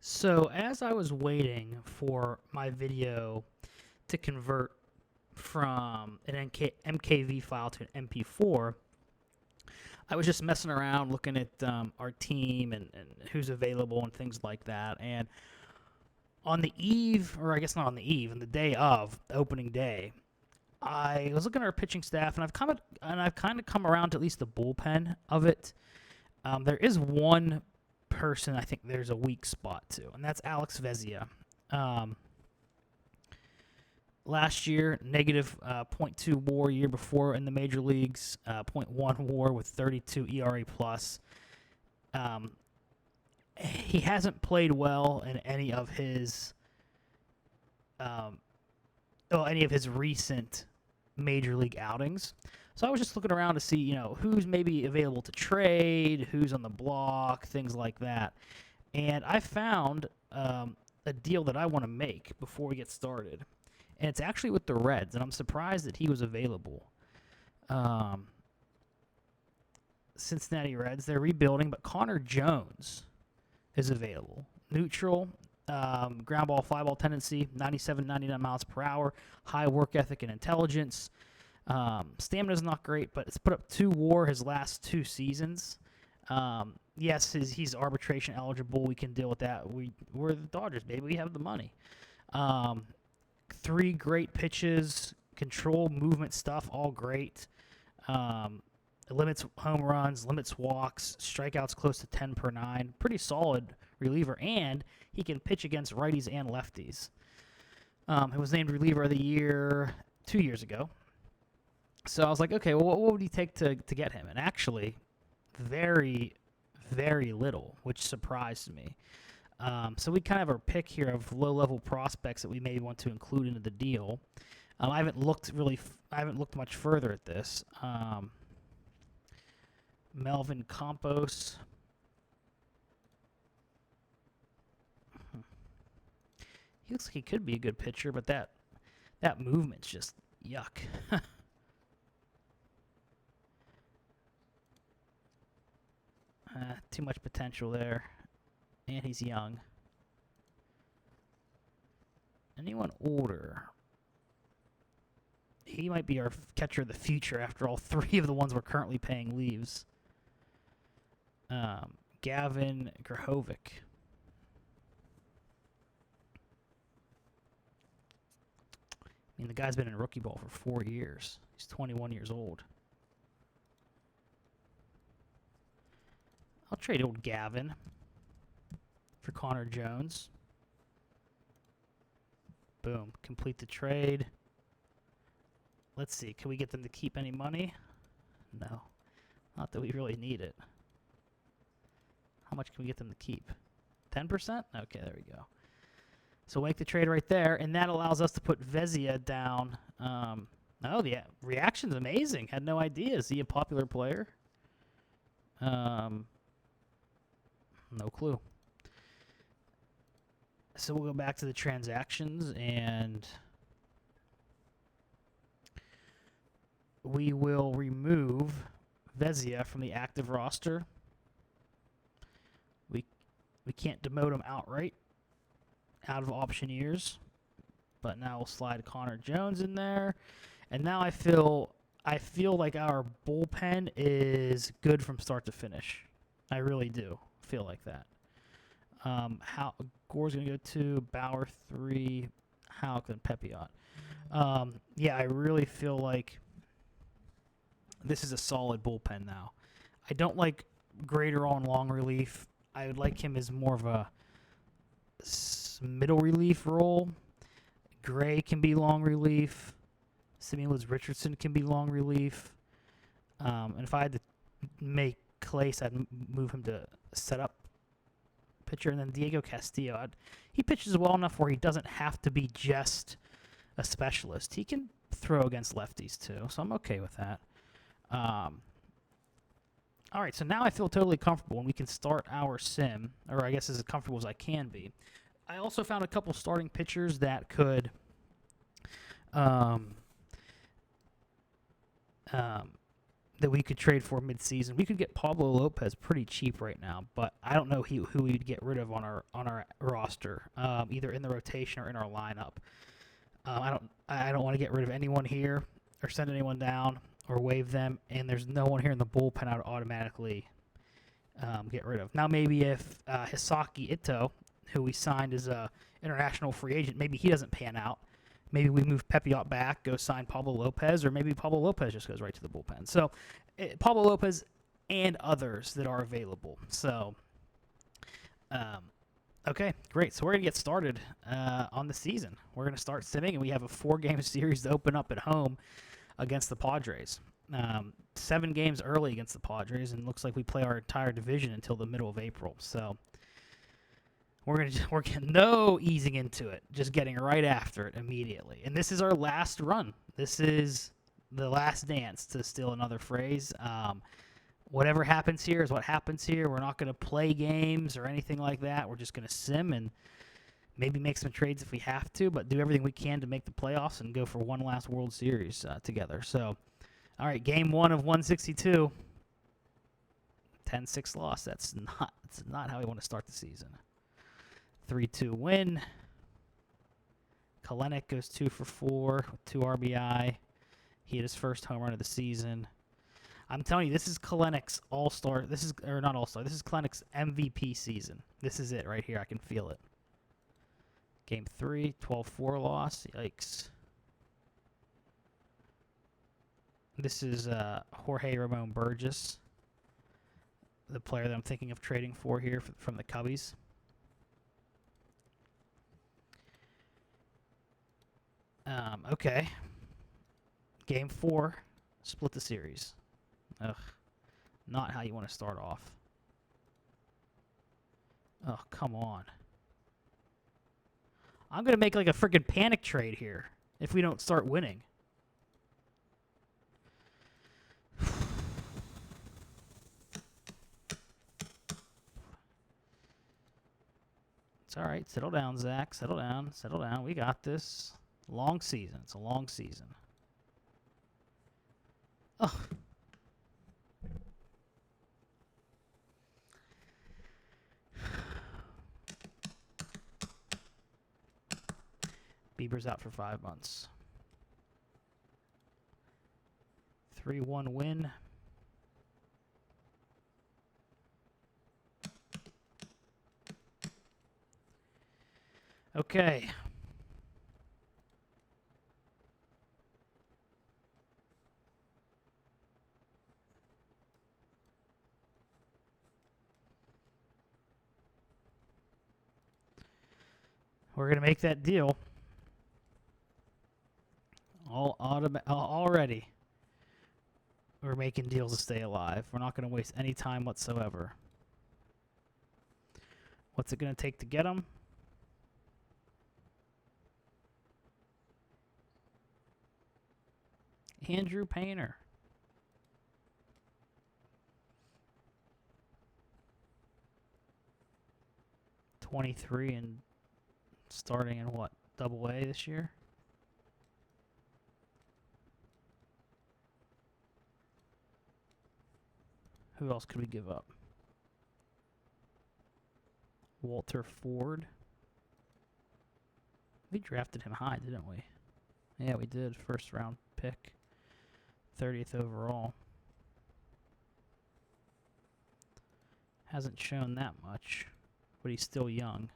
So as I was waiting for my video to convert from an MKV file to an MP4, I was just messing around looking at our team and who's available and things like that. And on the eve, or I guess not on the eve, on the day of the opening day, I was looking at our pitching staff, and I've kind of come around to at least the bullpen of it. There is one person I think there's a weak spot to, and that's Alex Vezia. Last year, negative .2 WAR. Year before in the major leagues, .1 WAR with 32 ERA plus. He hasn't played well in any of his recent major league outings. So I was just looking around to see, who's maybe available to trade, who's on the block, things like that. And I found a deal that I want to make before we get started. And it's actually with the Reds, and I'm surprised that he was available. Cincinnati Reds, they're rebuilding, but Connor Jones is available. Neutral, ground ball, fly ball tendency, 97, 99 miles per hour, high work ethic and intelligence. Stamina's not great, but it's put up 2 WAR his last 2 seasons. Yes, he's arbitration eligible. We can deal with that. We're the Dodgers, baby. We have the money. 3 great pitches, control, movement stuff, all great. Limits home runs, limits walks, strikeouts close to 10 per 9. Pretty solid reliever, and he can pitch against righties and lefties. He was named reliever of the year 2 years ago. So I was like, okay, well, what would he take to get him? And actually, very, very little, which surprised me. So we kind of have our pick here of low-level prospects that we may want to include into the deal. I haven't looked much further at this. Melvin Campos. He looks like he could be a good pitcher, but that movement's just yuck. Too much potential there. And he's young. Anyone older? He might be our catcher of the future after all 3 of the ones we're currently paying leaves. Gavin Grahovic. I mean, the guy's been in rookie ball for 4 years. He's 21 years old. I'll trade old Gavin for Connor Jones. Boom. Complete the trade. Let's see. Can we get them to keep any money? No. Not that we really need it. How much can we get them to keep? 10%? Okay, there we go. So we'll make the trade right there, and that allows us to put Vezia down. Oh, the reaction's amazing. Had no idea. Is he a popular player? No clue. So we'll go back to the transactions, and we will remove Vezia from the active roster. We can't demote him outright, out of optioneers, but now we'll slide Connor Jones in there, and now I feel like our bullpen is good from start to finish. I really do feel like that. How Gore's gonna go 2, Bauer 3, Houck, and Pepiot. Yeah, I really feel like this is a solid bullpen now. I don't like Graterol in long relief. I would like him as more of a middle relief role. Gray can be long relief. Simeon Woods Richardson can be long relief. And if I had to make Clace, I'd move him to set up pitcher. And then Diego Castillo, he pitches well enough where he doesn't have to be just a specialist. He can throw against lefties too, so I'm okay with that. All right, so now I feel totally comfortable, and we can start our sim, or I guess as comfortable as I can be. I also found a couple starting pitchers that could that we could trade for midseason. We could get Pablo Lopez pretty cheap right now, but I don't know who we'd get rid of on our roster, either in the rotation or in our lineup. I don't want to get rid of anyone here or send anyone down or waive them, and there's no one here in the bullpen I would automatically get rid of. Now maybe if Hisaki Ito, who we signed as a international free agent, maybe he doesn't pan out. Maybe we move Pepiot back, go sign Pablo Lopez, or maybe Pablo Lopez just goes right to the bullpen. So Pablo Lopez and others that are available. So, okay, great. So we're going to get started on the season. We're going to start simming, and we have a 4-game series to open up at home against the Padres. 7 games early against the Padres, and it looks like we play our entire division until the middle of April. So we're getting no easing into it, just getting right after it immediately. And this is our last run. This is the last dance, to steal another phrase. Whatever happens here is what happens here. We're not going to play games or anything like that. We're just going to sim and maybe make some trades if we have to, but do everything we can to make the playoffs and go for one last World Series together. So, all right, game 1 of 162. 10-6 loss. That's not how we want to start the season. 3-2 win. Kalenic goes 2 for 4 with 2 RBI. He hit his first home run of the season. I'm telling you, this is Kalenic's all-star. This is not all-star. This is Kalenic's MVP season. This is it right here. I can feel it. Game 3, 12-4 loss. Yikes. This is Jorge Ramon Burgess, the player that I'm thinking of trading for here from the Cubbies. Okay. Game 4, split the series. Ugh. Not how you want to start off. Oh, come on. I'm going to make like a freaking panic trade here if we don't start winning. It's all right. Settle down, Zach. Settle down. Settle down. We got this. Long season. It's a long season. Ugh. Bieber's out for 5 months. 3-1 win. Okay. We're going to make that deal. Already. We're making deals to stay alive. We're not going to waste any time whatsoever. What's it going to take to get them? Andrew Painter. $23 and starting in what? Double-A this year? Who else could we give up? Walter Ford. We drafted him high, didn't we? Yeah, we did. First round pick. 30th overall. Hasn't shown that much, but he's still young.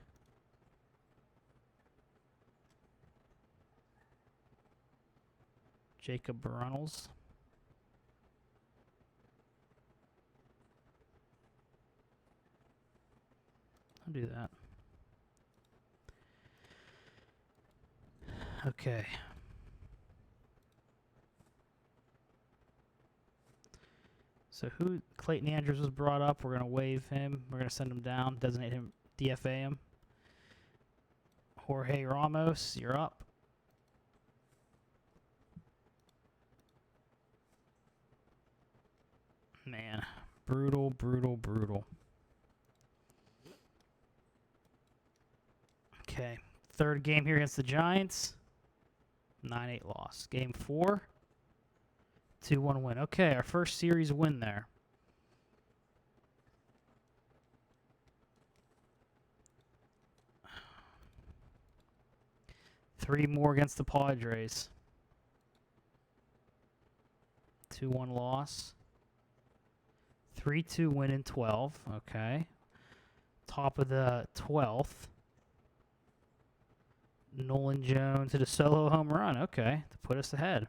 Jacob Reynolds. I'll do that. Okay. So Clayton Andrews was brought up. We're going to waive him. We're going to send him down, designate him, DFA him. Jorge Ramos, you're up. Man, brutal, brutal, brutal. Okay, third game here against the Giants. 9-8 loss. Game 4. 2-1 win. Okay, our first series win there. Three more against the Padres. 2-1 loss. 3-2 win in 12. Okay. Top of the 12th. Nolan Jones hit a solo home run. Okay, to put us ahead.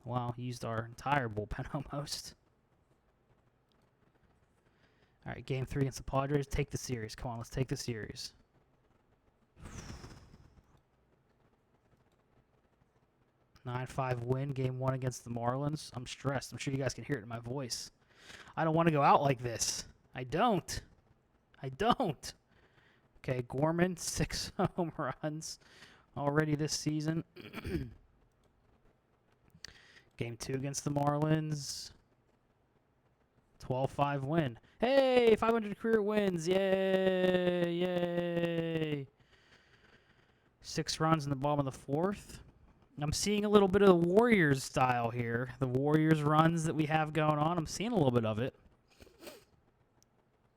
Wow, used our entire bullpen almost. All right, game 3 against the Padres. Take the series. Come on, let's take the series. 9-5 win, game 1 against the Marlins. I'm stressed. I'm sure you guys can hear it in my voice. I don't want to go out like this. I don't. Okay, Gorman, 6 home runs already this season. Game 2 against the Marlins. 12-5 win. Hey, 500 career wins. Yay. 6 runs in the bottom of the 4th. I'm seeing a little bit of the Warriors style here. The Warriors runs that we have going on. I'm seeing a little bit of it.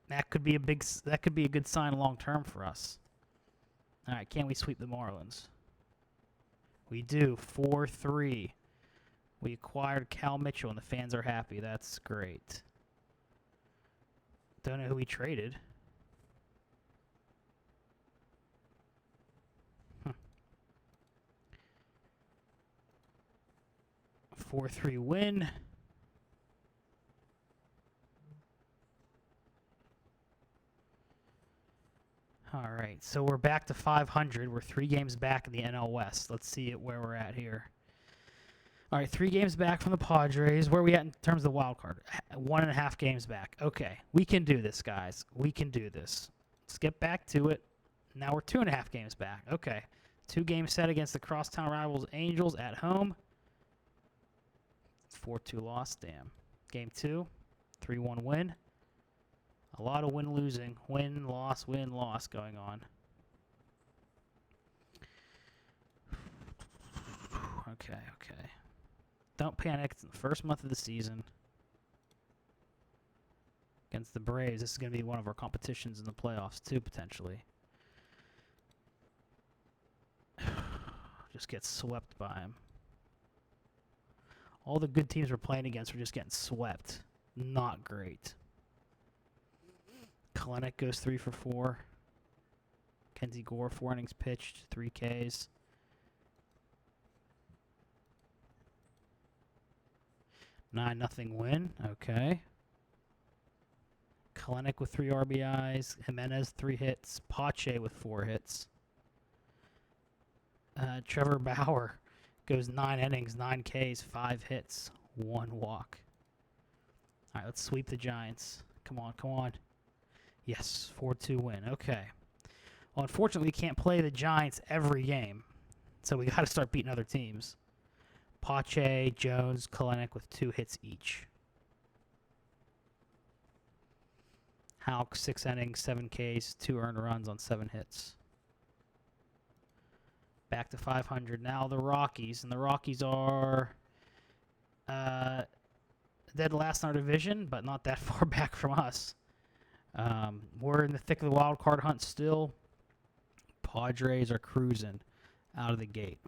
That could be a good sign long term for us. All right, can we sweep the Marlins? We do. 4-3. We acquired Cal Mitchell, and the fans are happy. That's great. Don't know who we traded. 4-3 win. All right, so we're back to 500. We're 3 games back in the NL West. Let's see where we're at here. All right, 3 games back from the Padres. Where are we at in terms of the wild card? 1.5 games back. Okay, we can do this, guys. We can do this. Let's get back to it. Now we're 2.5 games back. Okay, 2 games set against the crosstown rivals Angels at home. 4-2 loss. Damn. Game 2, 3-1 win. A lot of win-losing. Win-loss going on. Okay. Don't panic. It's the first month of the season. Against the Braves. This is going to be one of our competitions in the playoffs, too, potentially. Just get swept by him. All the good teams we're playing against are just getting swept. Not great. Kalenic goes 3 for 4. Kenzie Gore, 4 innings pitched, 3 Ks. Nothing win. Okay. Kalenic with 3 RBIs. Jimenez 3 hits. Pache with 4 hits. Trevor Bauer goes 9 innings, 9 Ks, 5 hits, 1 walk. All right, let's sweep the Giants. Come on. Yes, 4-2 win. Okay. Well, unfortunately, we can't play the Giants every game, so we got to start beating other teams. Pache, Jones, Kalenic with 2 hits each. Houck, 6 innings, 7 Ks, 2 earned runs on 7 hits. Back to 500. Now the Rockies. And the Rockies are dead last in our division, but not that far back from us. We're in the thick of the wild card hunt still. Padres are cruising out of the gate.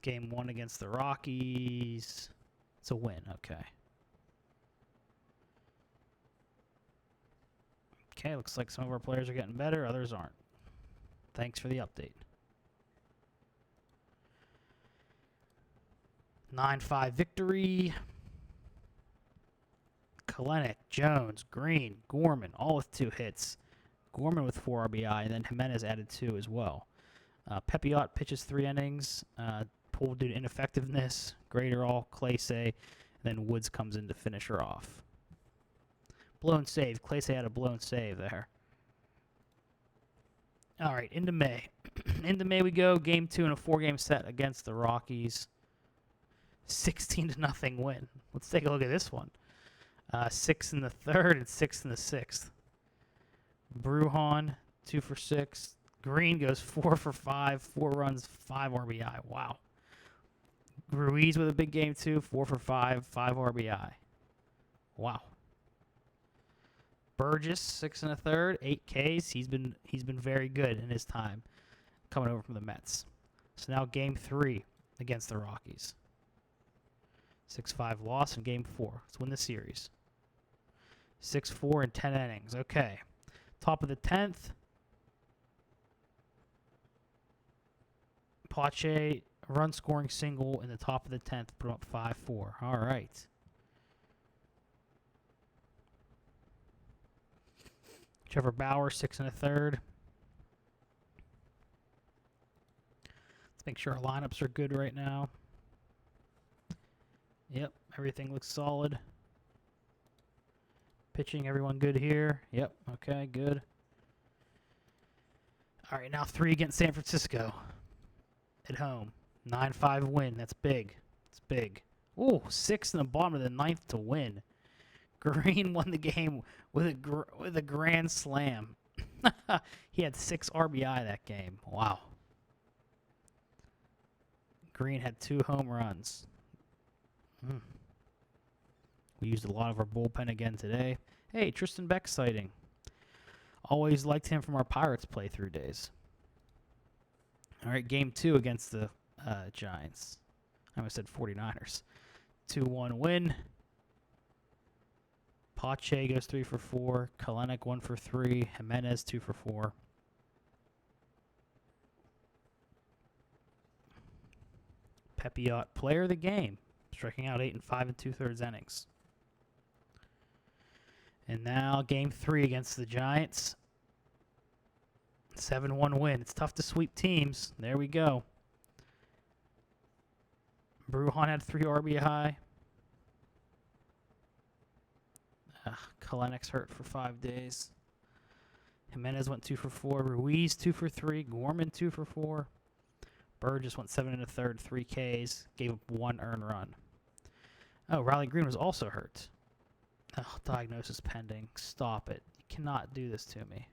Game 1 against the Rockies. It's a win. Okay. Okay, looks like some of our players are getting better, others aren't. Thanks for the update. 9-5 victory. Kalenic, Jones, Green, Gorman, all with 2 hits. Gorman with 4 RBI, and then Jimenez added 2 as well. Pepiot pitches 3 innings, pulled due to ineffectiveness. Graterol, Clase, and then Woods comes in to finish her off. Blown save. Clase had a blown save there. All right, into May. Into May we go. Game 2 in a 4-game set against the Rockies. 16-0 win. Let's take a look at this one. 6 in the 3rd and 6 in the 6th. Brujan, 2 for 6. Green goes 4 for 5, 4 runs, 5 RBI. Wow. Ruiz with a big game too, 4 for 5, 5 RBI. Wow. Burgess, 6 1/3, 8 Ks. He's been very good in his time coming over from the Mets. So now game 3 against the Rockies. 6-5 loss in game 4. Let's win the series. 6-4 in 10 innings. Okay. Top of the 10th. Pache, run scoring single in the top of the 10th. Put him up 5-4. All right. Trevor Bauer, 6 1/3. Let's make sure our lineups are good right now. Yep, everything looks solid. Pitching, everyone good here. Yep, okay, good. All right, now 3 against San Francisco at home. 9-5 win. That's big. It's big. Ooh, 6 in the bottom of the 9th to win. Green won the game with a grand slam. He had 6 RBI that game. Wow. Green had 2 home runs. We used a lot of our bullpen again today. Hey, Tristan Beck sighting. Always liked him from our Pirates playthrough days. All right, game 2 against the Giants. I almost said 49ers. 2-1 win. Pache goes 3 for 4. Kalenic 1 for 3. Jimenez 2 for 4. Pepiot, player of the game, striking out 8 5 2/3 innings. And now game 3 against the Giants. 7-1 win. It's tough to sweep teams. There we go. Brujan had 3 RBI. Kalenic's hurt for 5 days. Jimenez went 2 for 4. Ruiz 2 for 3. Gorman 2 for 4. Burgess went 7 1/3, 3 Ks. Gave up 1 earned run. Oh, Riley Green was also hurt. Oh, diagnosis pending. Stop it. You cannot do this to me.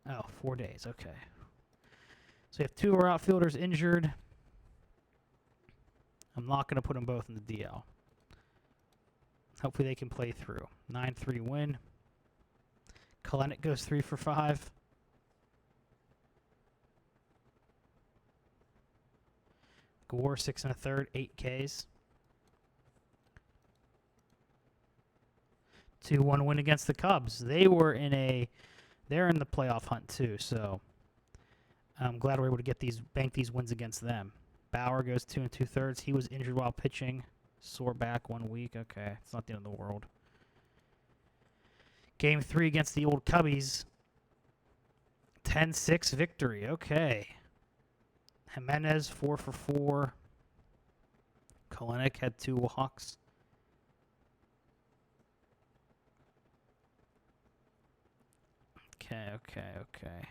Oh, 4 days. Okay. So we have 2 of our outfielders injured. I'm not going to put them both in the DL. Hopefully they can play through. 9-3 win. Kalenic goes 3 for 5. Gore 6 1/3, 8 Ks. 2-1 win against the Cubs. They're in the playoff hunt too, so I'm glad we're able to bank these wins against them. Bauer goes 2 2/3. He was injured while pitching. Sore back 1 week. Okay, it's not the end of the world. Game 3 against the old Cubbies. 10-6 victory. Okay. Jimenez 4 for 4. Kalenic had 2 walks. Okay.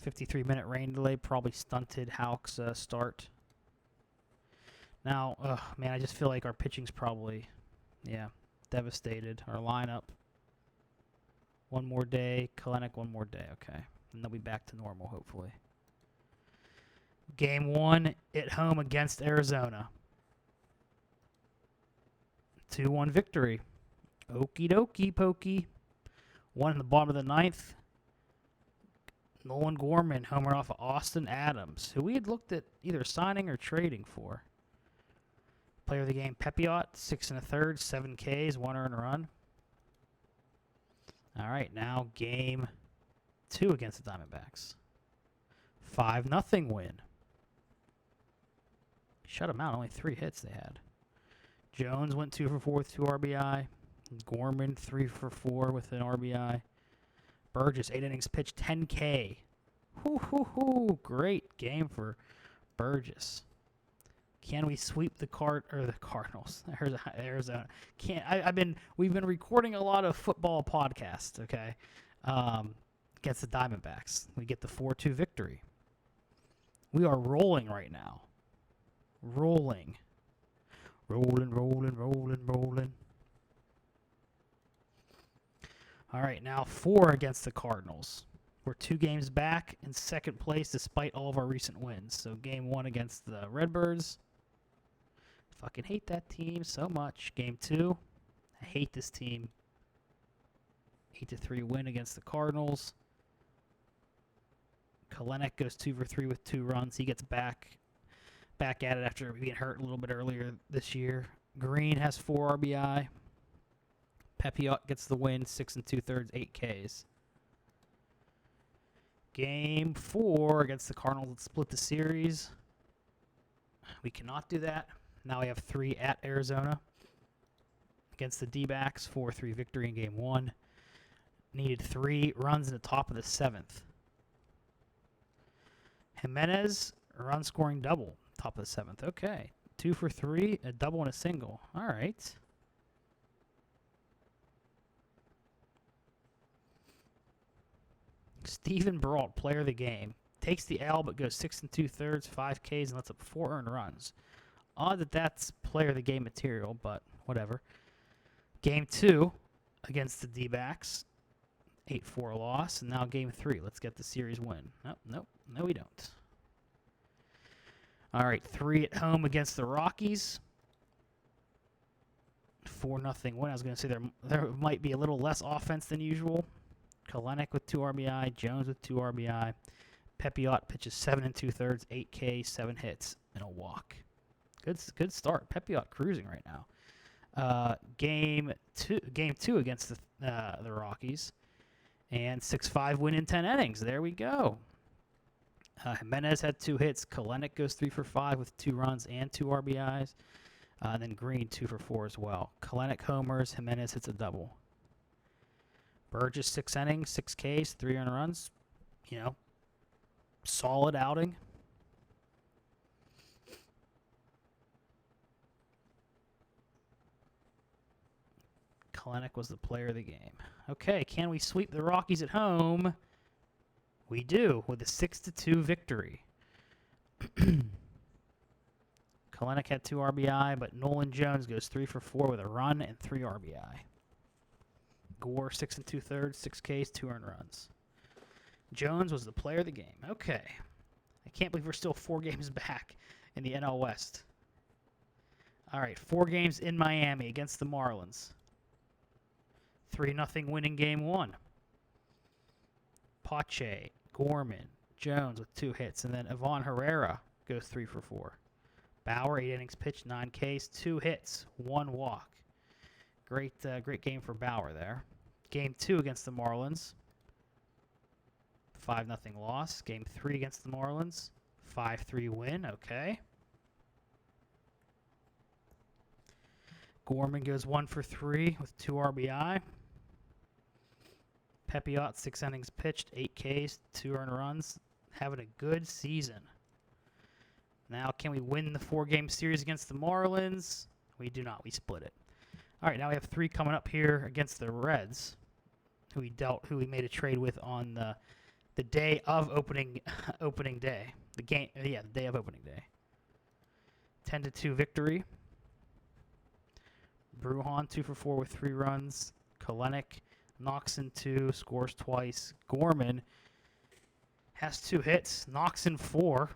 53-minute rain delay probably stunted Houck's start. Now, man, I just feel like our pitching's probably, devastated. Our lineup. 1 more day. Kalenic 1 more day. Okay. And they'll be back to normal, hopefully. Game 1 at home against Arizona. 2-1 victory. Okie dokie pokey. 1 in the bottom of the 9th. Nolan Gorman homered off of Austin Adams, who we had looked at either signing or trading for. Player of the game, Pepiot, 6 1/3, 7 Ks, 1 earned run. All right, now game 2 against the Diamondbacks. 5-0 win. Shut them out. Only 3 hits they had. Jones went 2 for 4 with 2 RBI. Gorman 3 for 4 with an RBI. Burgess 8 innings pitched, 10 K. Great game for Burgess. Can we sweep the Cardinals? Arizona. We've been recording a lot of football podcasts, okay? Against the Diamondbacks. We get the 4-2 victory. We are rolling right now. Rolling. Rolling. All All right, now 4 against the Cardinals. We're 2 games back in second place despite all of our recent wins. So game 1 against the Redbirds. Fucking hate that team so much. Game 2, I hate this team. 8-3 win against the Cardinals. Kalenic goes 2 for 3 with 2 runs. He gets back at it after being hurt a little bit earlier this year. Green has 4 RBI. Pepiot gets the win, 6 2/3, 8 Ks. Game 4 against the Cardinals. Let's split the series. We cannot do that. Now we have 3 at Arizona against the D-backs. 4-3 victory in game 1. Needed 3 runs in the top of the 7th. Jimenez, run scoring double, top of the 7th. Okay. 2 for 3, a double and a single. All right. Steven Brault, player of the game. Takes the L but goes 6 2/3, 5 Ks, and lets up 4 earned runs. Odd that that's player of the game material, but whatever. Game 2 against the D-backs. 8-4 loss. And now game 3. Let's get the series win. No, we don't. All right, 3 at home against the Rockies. 4-0 win. I was going to say there might be a little less offense than usual. Kalenic with 2 RBI. Jones with 2 RBI. Pepiot pitches 7 2/3, 8 K, 7 hits, and a walk. Good start. Pepiot cruising right now. Game 2 against the Rockies. And 6-5 win in 10 innings. There we go. Jimenez had 2 hits. Kalenic goes 3 for 5 with 2 runs and 2 RBIs. And then Green 2 for 4 as well. Kalenic homers. Jimenez hits a double. Burgess 6 innings, 6 Ks, 3 earned runs. You know, solid outing. Kalenic was the player of the game. Okay, can we sweep the Rockies at home? We do, with a 6-2 victory. Kalenic had 2 RBI, but Nolan Jones goes 3 for 4 with a run and 3 RBI. Gore 6 2/3, 6 Ks, 2 earned runs. Jones was the player of the game. Okay. I can't believe we're still 4 games back in the NL West. All right, 4 games in Miami against the Marlins. 3-0 win in game 1. Pache, Gorman, Jones with 2 hits, and then Ivan Herrera goes 3 for 4. Bauer, 8 innings pitched, 9 Ks, 2 hits, 1 walk. Great game for Bauer there. Game 2 against the Marlins. 5-0 loss. Game 3 against the Marlins. 5-3 win. Okay. Gorman goes 1 for 3 with 2 RBI. Pepiot, 6 innings pitched, 8 Ks, 2 earned runs. Having a good season. Now, can we win the 4-game series against the Marlins? We do not. We split it. All right, now we have 3 coming up here against the Reds, who we made a trade with on the day of opening day. The day of opening day. 10-2 victory. Brujan 2 for 4 with 3 runs. Kalenic knocks in 2, scores twice. Gorman has 2 hits, knocks in 4,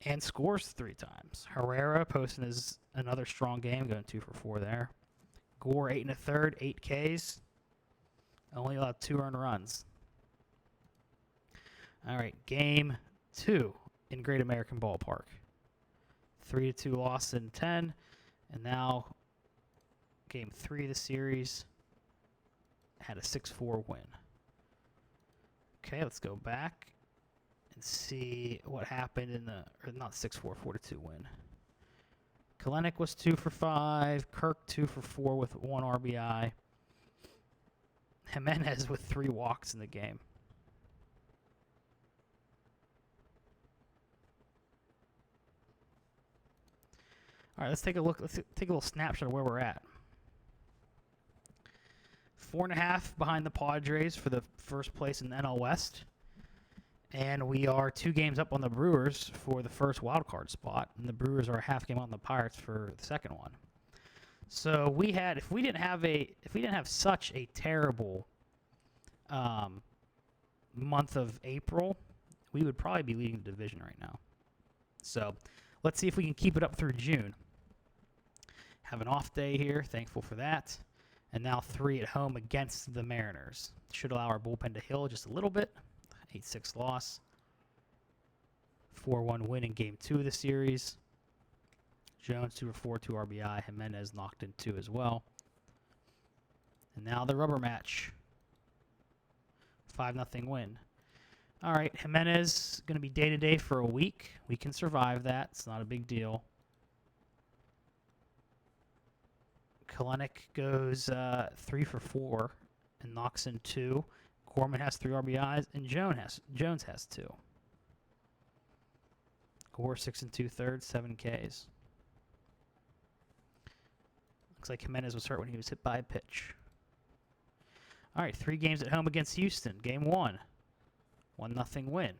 and scores 3 times. Herrera posting another strong game, going 2 for 4 there. Gore 8 1/3, 8 Ks. Only allowed 2 earned runs. All right, game 2 in Great American Ballpark. 3-2 loss in 10, and now game 3 of the series had a 6-4 win. Okay, let's go back and see what happened in not 6-4, 4-2 win. Kalenic was 2 for 5. Kirk 2 for 4 with 1 RBI. Jimenez with 3 walks in the game. All right, let's take a look. Let's take a little snapshot of where we're at. 4.5 behind the Padres for the first place in the NL West. And we are 2 games up on the Brewers for the first wild card spot, and the Brewers are a half game on the Pirates for the second one. So if we didn't have such a terrible month of April, we would probably be leading the division right now. So let's see if we can keep it up through June. Have an off day here. Thankful for that. And now 3 at home against the Mariners. Should allow our bullpen to heal just a little bit. 8-6 loss. 4-1 win in Game 2 of the series. Jones 2 for 4, 2 RBI. Jimenez knocked in 2 as well. And now the rubber match. 5-0 win. All right, Jimenez going to be day-to-day for a week. We can survive that. It's not a big deal. Kalenic goes 3 for 4 and knocks in 2. Gorman has 3 RBIs, and Jones has 2. Gore 6 2/3, 7 Ks. Looks like Jimenez was hurt when he was hit by a pitch. All right, 3 games at home against Houston. Game 1, 1-0 win.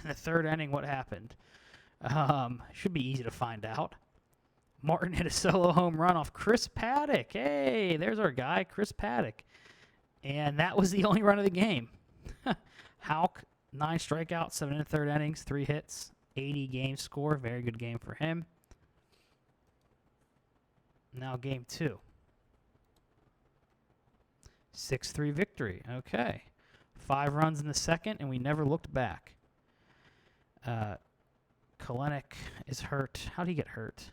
In the 3rd inning, what happened? Should be easy to find out. Martin hit a solo home run off Chris Paddock. Hey, there's our guy, Chris Paddock. And that was the only run of the game. Houck, 9 strikeouts, 7 1/3 innings, 3 hits, 80 game score. Very good game for him. Now game 2. 6-3 victory. Okay. 5 runs in the 2nd, and we never looked back. Kalenic is hurt. How did he get hurt?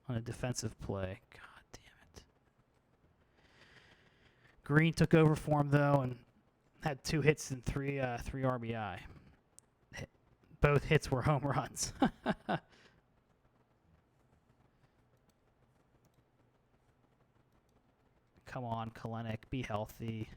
On a defensive play. God damn it. Green took over for him, though, and had 2 hits and 3 RBI. Both hits were home runs. Come on, Kalenic, be healthy.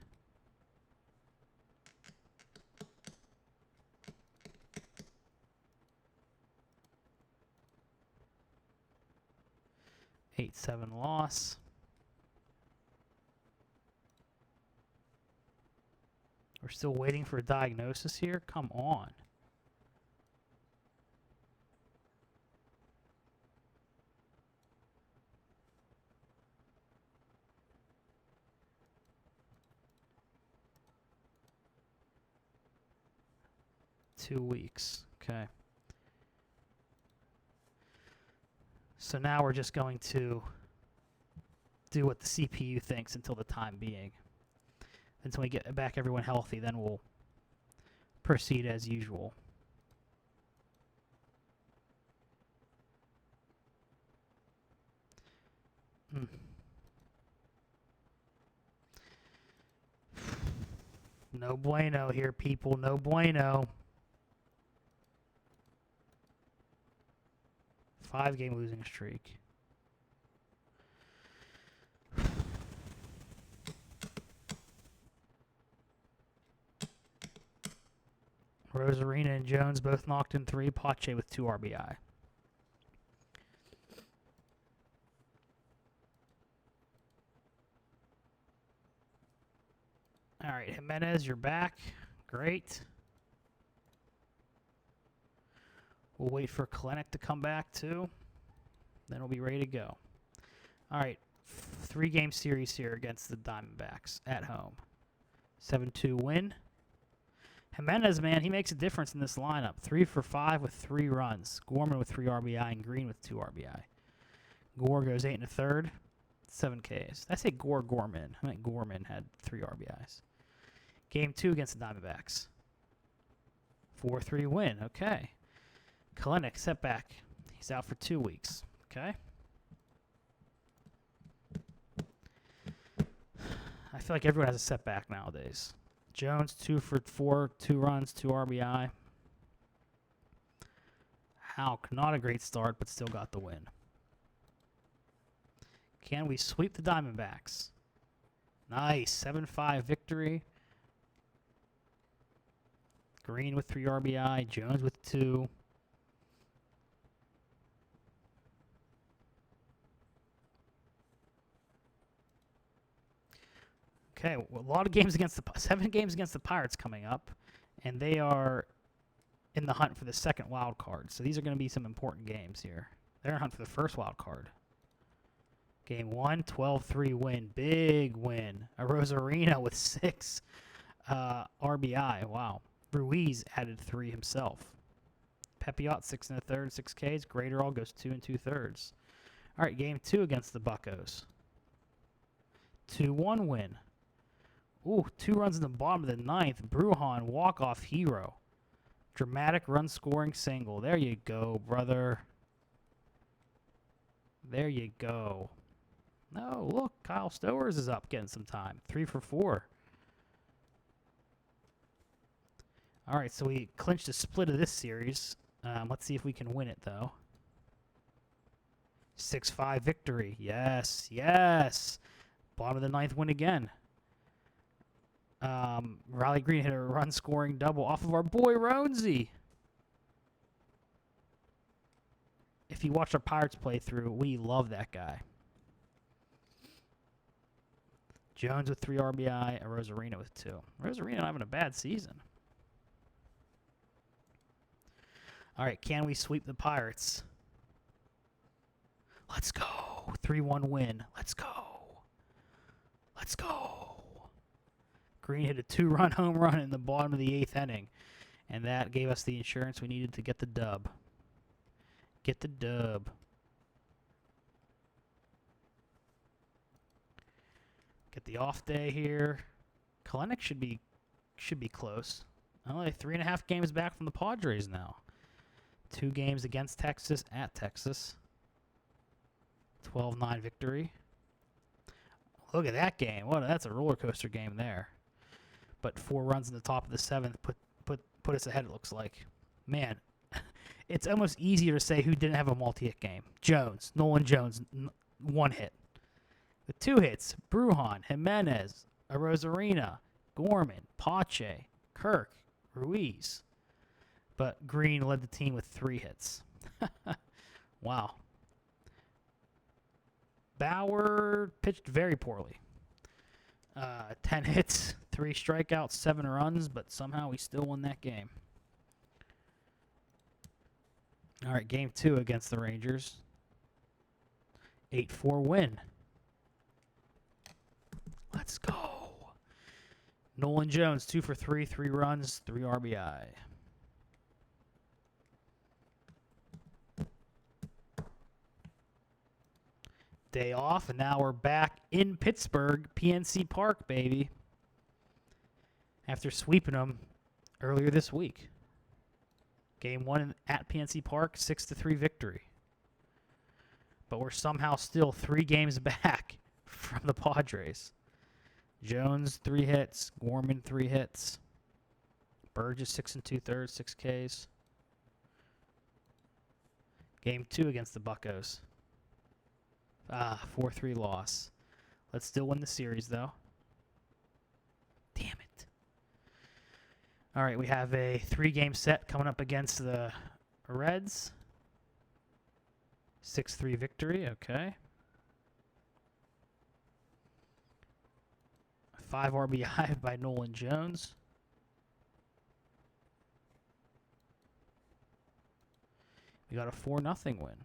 Eight 7 loss. We're still waiting for a diagnosis here. Come on. Two weeks. Okay. So now we're just going to do what the CPU thinks until the time being. Until we get back everyone healthy, then we'll proceed as usual. No bueno here, people. No bueno. 5-game losing streak. Rosarina and Jones both knocked in 3. Pache with 2 RBI. All right, Jimenez, you're back. Great. We'll wait for Kalenic to come back, too. Then we'll be ready to go. All right, 3-game series here against the Diamondbacks at home. 7-2 win. Jimenez, man, he makes a difference in this lineup. 3 for 5 with 3 runs. Gorman with 3 RBI and Green with 2 RBI. Gore goes 8 1/3, 7 Ks. Did I say Gorman? I meant Gorman had 3 RBIs. Game 2 against the Diamondbacks. 4-3 win. Okay. Kalenic, setback. He's out for 2 weeks. Okay. I feel like everyone has a setback nowadays. Jones, 2 for 4, 2 runs, 2 RBI. Houck, not a great start, but still got the win. Can we sweep the Diamondbacks? Nice, 7-5 victory. Green with 3 RBI, Jones with 2. Okay, well, a lot of games against the 7 games against the Pirates coming up, and they are in the hunt for the 2nd wild card. So these are going to be some important games here. They're in hunt for the 1st wild card. Game 1, 12-3 win. Big win. Arozarena with 6 RBI. Wow. Ruiz added 3 himself. Pepiot, 6 1/3, 6 Ks. Graterol goes 2 2/3. All right, game 2 against the Buccos. 2-1 win. Ooh, 2 runs in the bottom of the 9th. Brujan, walk-off hero. Dramatic run-scoring single. There you go, brother. There you go. No, look, Kyle Stowers is up getting some time. 3 for 4. All right, so we clinched a split of this series. Let's see if we can win it, though. 6-5 victory. Yes, yes. Bottom of the 9th win again. Riley Green hit a run-scoring double off of our boy Ronesy. If you watch our Pirates playthrough, we love that guy. Jones with 3 RBI, and Rosarena with 2. Rosarena not having a bad season. All right, can we sweep the Pirates? Let's go. 3-1 win. Let's go. Let's go. Green hit a 2-run home run in the bottom of the 8th inning, and that gave us the insurance we needed to get the dub. Get the dub. Get the off day here. Kalenic should be close. Only 3.5 games back from the Padres now. 2 games against Texas at Texas. 12-9 victory. Look at that game. That's a roller coaster game there. But 4 runs in the top of the 7th put us ahead, it looks like. Man, it's almost easier to say who didn't have a multi-hit game. Nolan Jones, 1 hit. With 2 hits, Brujan, Jimenez, Arozarena, Gorman, Pache, Kirk, Ruiz. But Green led the team with 3 hits. Wow. Bauer pitched very poorly. 10 hits, 3 strikeouts, 7 runs, but somehow we still won that game. All right, game 2 against the Rangers. 8-4 win. Let's go. Nolan Jones, 2 for 3, 3 runs, 3 RBI. Day off, and now we're back in Pittsburgh, PNC Park, baby. After sweeping them earlier this week. Game 1 at PNC Park, 6-3 victory. But we're somehow still 3 games back from the Padres. Jones, 3 hits. Gorman, 3 hits. Burgess, 6 2/3, 6 Ks. Game 2 against the Buccos. 4-3 loss. Let's still win the series, though. Damn it. All right, we have a 3-game set coming up against the Reds. 6-3 victory, okay. 5 RBI by Nolan Jones. We got a 4-0 win.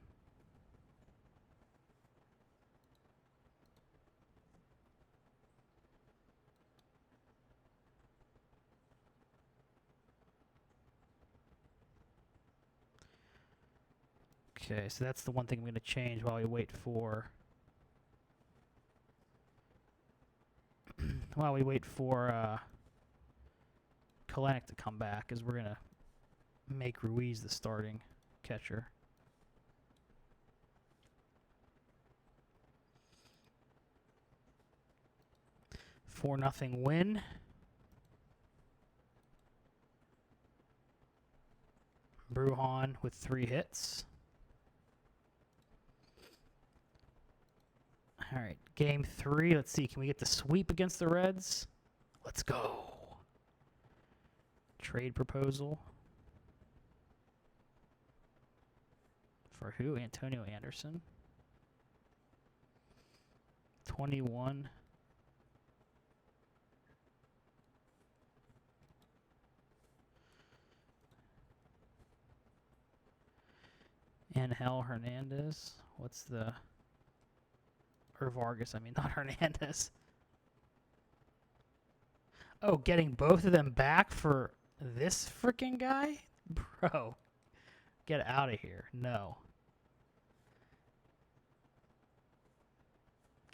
Okay, so that's the one thing I'm going to change while we wait for Kalenic to come back, is we're going to make Ruiz the starting catcher. – 4-0 win. Brujan with 3 hits. All right, game 3. Let's see. Can we get the sweep against the Reds? Let's go. Trade proposal. For who? Antonio Anderson. 21. Angel Hernandez. What's the Or Vargas, I mean, not Hernandez. Oh, getting both of them back for this freaking guy? Bro, get out of here. No.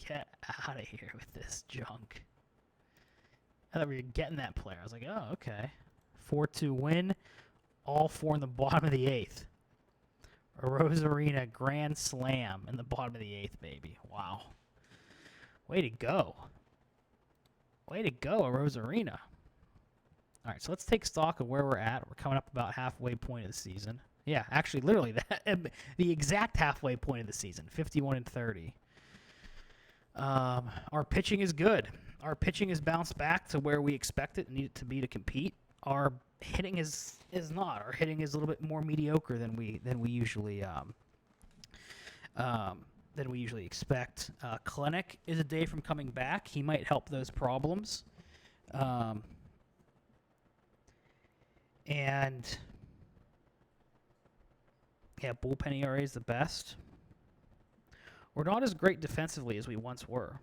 Get out of here with this junk. I thought we were getting that player. I was like, oh, okay. 4-2 win. All four in the bottom of the 8th. A Rosarina grand slam in the bottom of the 8th, baby. Wow. Way to go. Way to go, a Rosarina. All right, so let's take stock of where we're at. We're coming up about halfway point of the season. Yeah, actually, literally, the exact halfway point of the season, 51-30. Our pitching is good. Our pitching has bounced back to where we expect it and need it to be to compete. Our hitting is not. Our hitting is a little bit more mediocre than we usually expect. Clinic is a day from coming back. He might help those problems. And yeah, bullpen ERA is the best. We're not as great defensively as we once were.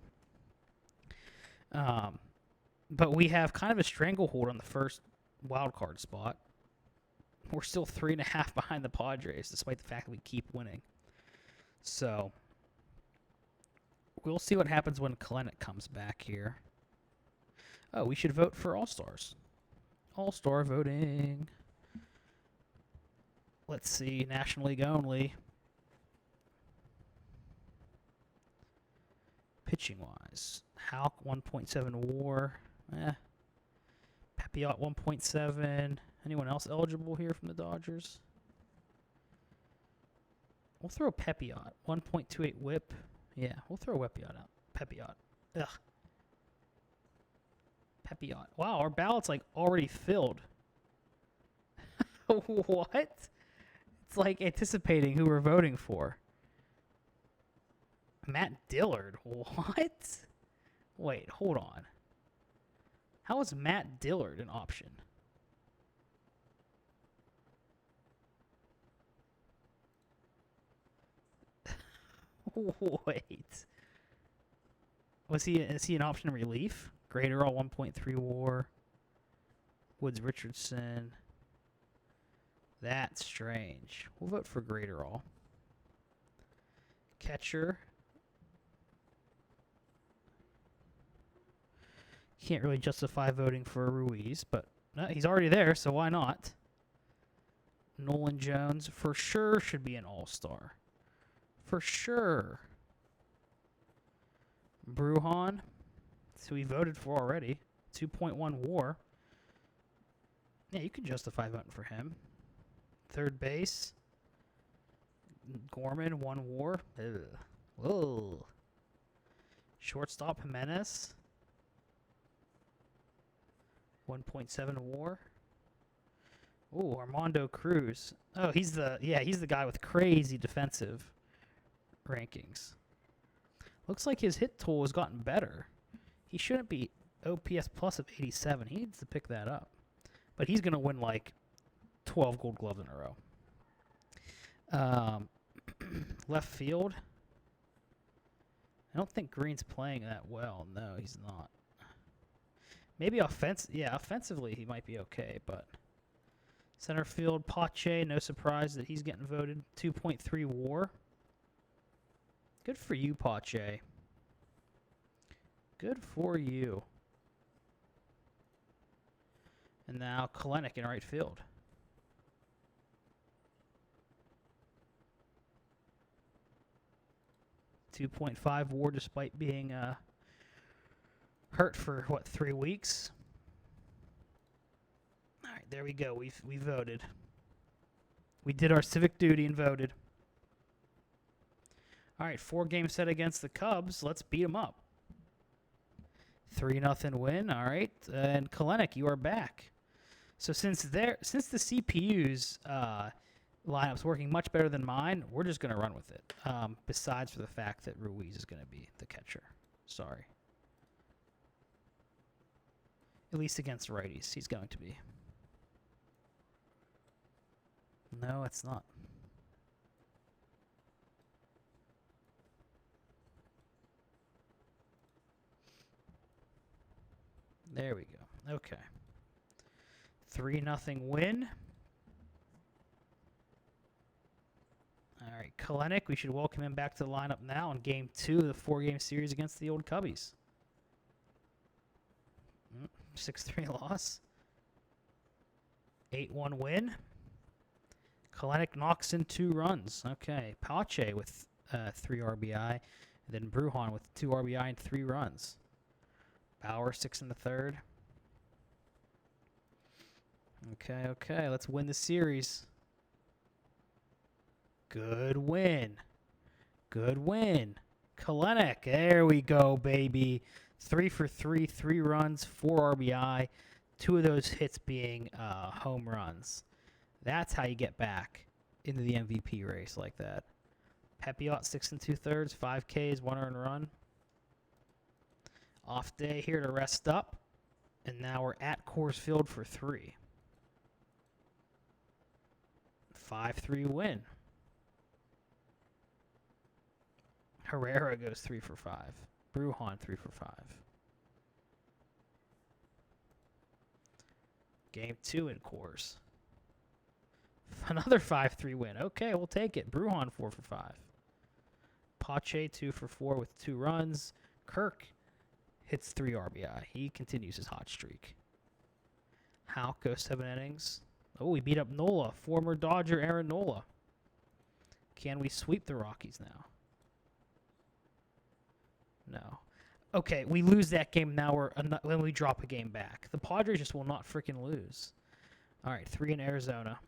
But we have kind of a stranglehold on the first wild card spot. We're still 3.5 behind the Padres, despite the fact that we keep winning. So we'll see what happens when Kalenic comes back here. Oh, we should vote for All-Stars. All-Star voting. Let's see, National League only. Pitching-wise, Houck 1.7 WAR. Pepiot 1.7. Anyone else eligible here from the Dodgers? We'll throw Pepiot 1.28 WHIP. Yeah, we'll throw Pepiot out. Pepiot. Ugh. Pepiot. Wow, our ballot's like already filled. What? It's like anticipating who we're voting for. Matt Dillard. What? Wait, hold on. How is Matt Dillard an option? Wait. Is he an option in relief? Graterol 1.3 WAR. Woods Richardson. That's strange. We'll vote for Graterol. Catcher. Can't really justify voting for Ruiz, but he's already there, so why not? Nolan Jones for sure should be an all-star. For sure. Bruhan, who we voted for already. 2.1 WAR. Yeah, you can justify voting for him. Third base. Gorman, 1 WAR. Ugh. Whoa. Shortstop, Jimenez. 1.7 WAR. Ooh, Armando Cruz. Oh, he's the guy with crazy defensive rankings. Looks like his hit tool has gotten better. He shouldn't be OPS plus of 87. He needs to pick that up. But he's going to win like 12 Gold Gloves in a row. Left field. I don't think Green's playing that well. No, he's not. Maybe offensively he might be okay, but center field, Pache, no surprise that he's getting voted. 2.3 WAR. Good for you, Pache. Good for you. And now Kalenic in right field. .5 WAR despite being hurt for, 3 weeks? All right, there we go. We voted. We did our civic duty and voted. All right, 4-game set against the Cubs. Let's beat them up. 3-0 win. All right, and Kalenic, you are back. So since the CPU's lineup's working much better than mine, we're just going to run with it. Besides for the fact that Ruiz is going to be the catcher. Sorry. At least against righties, he's going to be. No, it's not. There we go. Okay. 3-0 win. All right, Kalenic, we should welcome him back to the lineup now in Game 2 of the 4-game series against the old Cubbies. 6-3 loss. 8-1 win. Kalenic knocks in 2 runs. Okay, Pache with 3 RBI. And then Brujan with 2 RBI and 3 runs. Bauer 6 in the 3rd. Okay, let's win the series. Good win. Kalenic, there we go, baby. 3 for 3, 3 runs, 4 RBI. 2 of those hits being home runs. That's how you get back into the MVP race like that. Pepiot 6 2/3, 5 Ks, 1 earned run. Off day here to rest up. And now we're at Coors Field for 3. 5-3 win. Herrera goes 3 for 5. Brujan 3 for 5. Game 2 in Coors. Another 5-3 win. Okay, we'll take it. Brujan 4 for 5. Pache 2 for 4 with 2 runs. Kirk hits 3 RBI. He continues his hot streak. Houck goes 7 innings. Oh, we beat up Nola. Former Dodger Aaron Nola. Can we sweep the Rockies now? No. Okay, we lose that game now. Then we drop a game back. The Padres just will not freaking lose. All right, 3 in Arizona.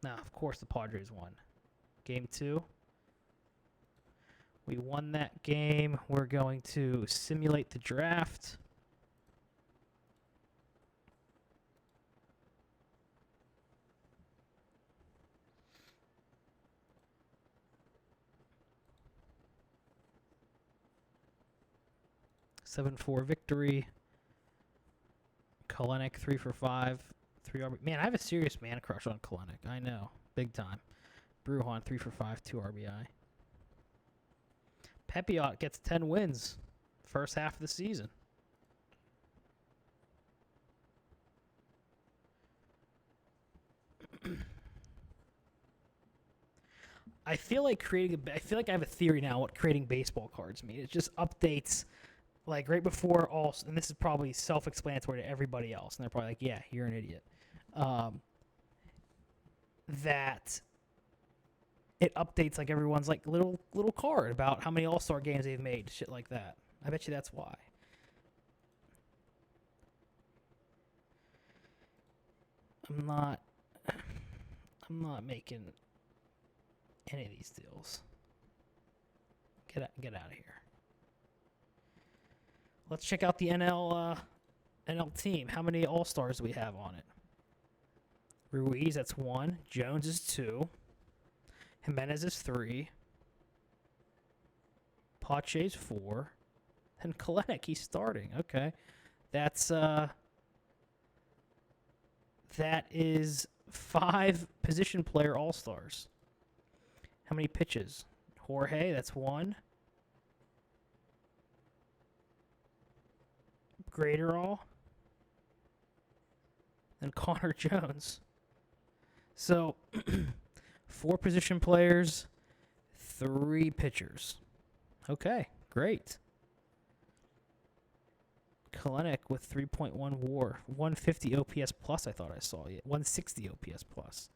Now, of course, the Padres won. Game 2. We won that game. We're going to simulate the draft. A 7-4 victory. Kalenic 3 for 5. 3 RBI. Man, I have a serious man crush on Kalenic. I know. Big time. Brujan 3 for 5, 2 RBI. Pepiot gets 10 wins first half of the season. I feel like I have a theory now what creating baseball cards mean. It just updates like right before all, and this is probably self-explanatory to everybody else, and they're probably like, yeah, you're an idiot. That it updates like everyone's like little card about how many All-Star games they've made, shit like that. I bet you that's why. I'm not making any of these deals. Get out of here. Let's check out the NL team. How many All-Stars do we have on it? Ruiz, that's 1. Jones is 2. Jimenez is 3. Pache's 4. And Kalenic, he's starting. Okay. That is 5 position player All-Stars. How many pitches? Jorge, that's 1. Graterol. And Connor Jones. So, 4 position players, 3 pitchers. Okay, great. Kalenic with 3.1 WAR, 150 OPS plus. I thought I saw it. 160 OPS plus.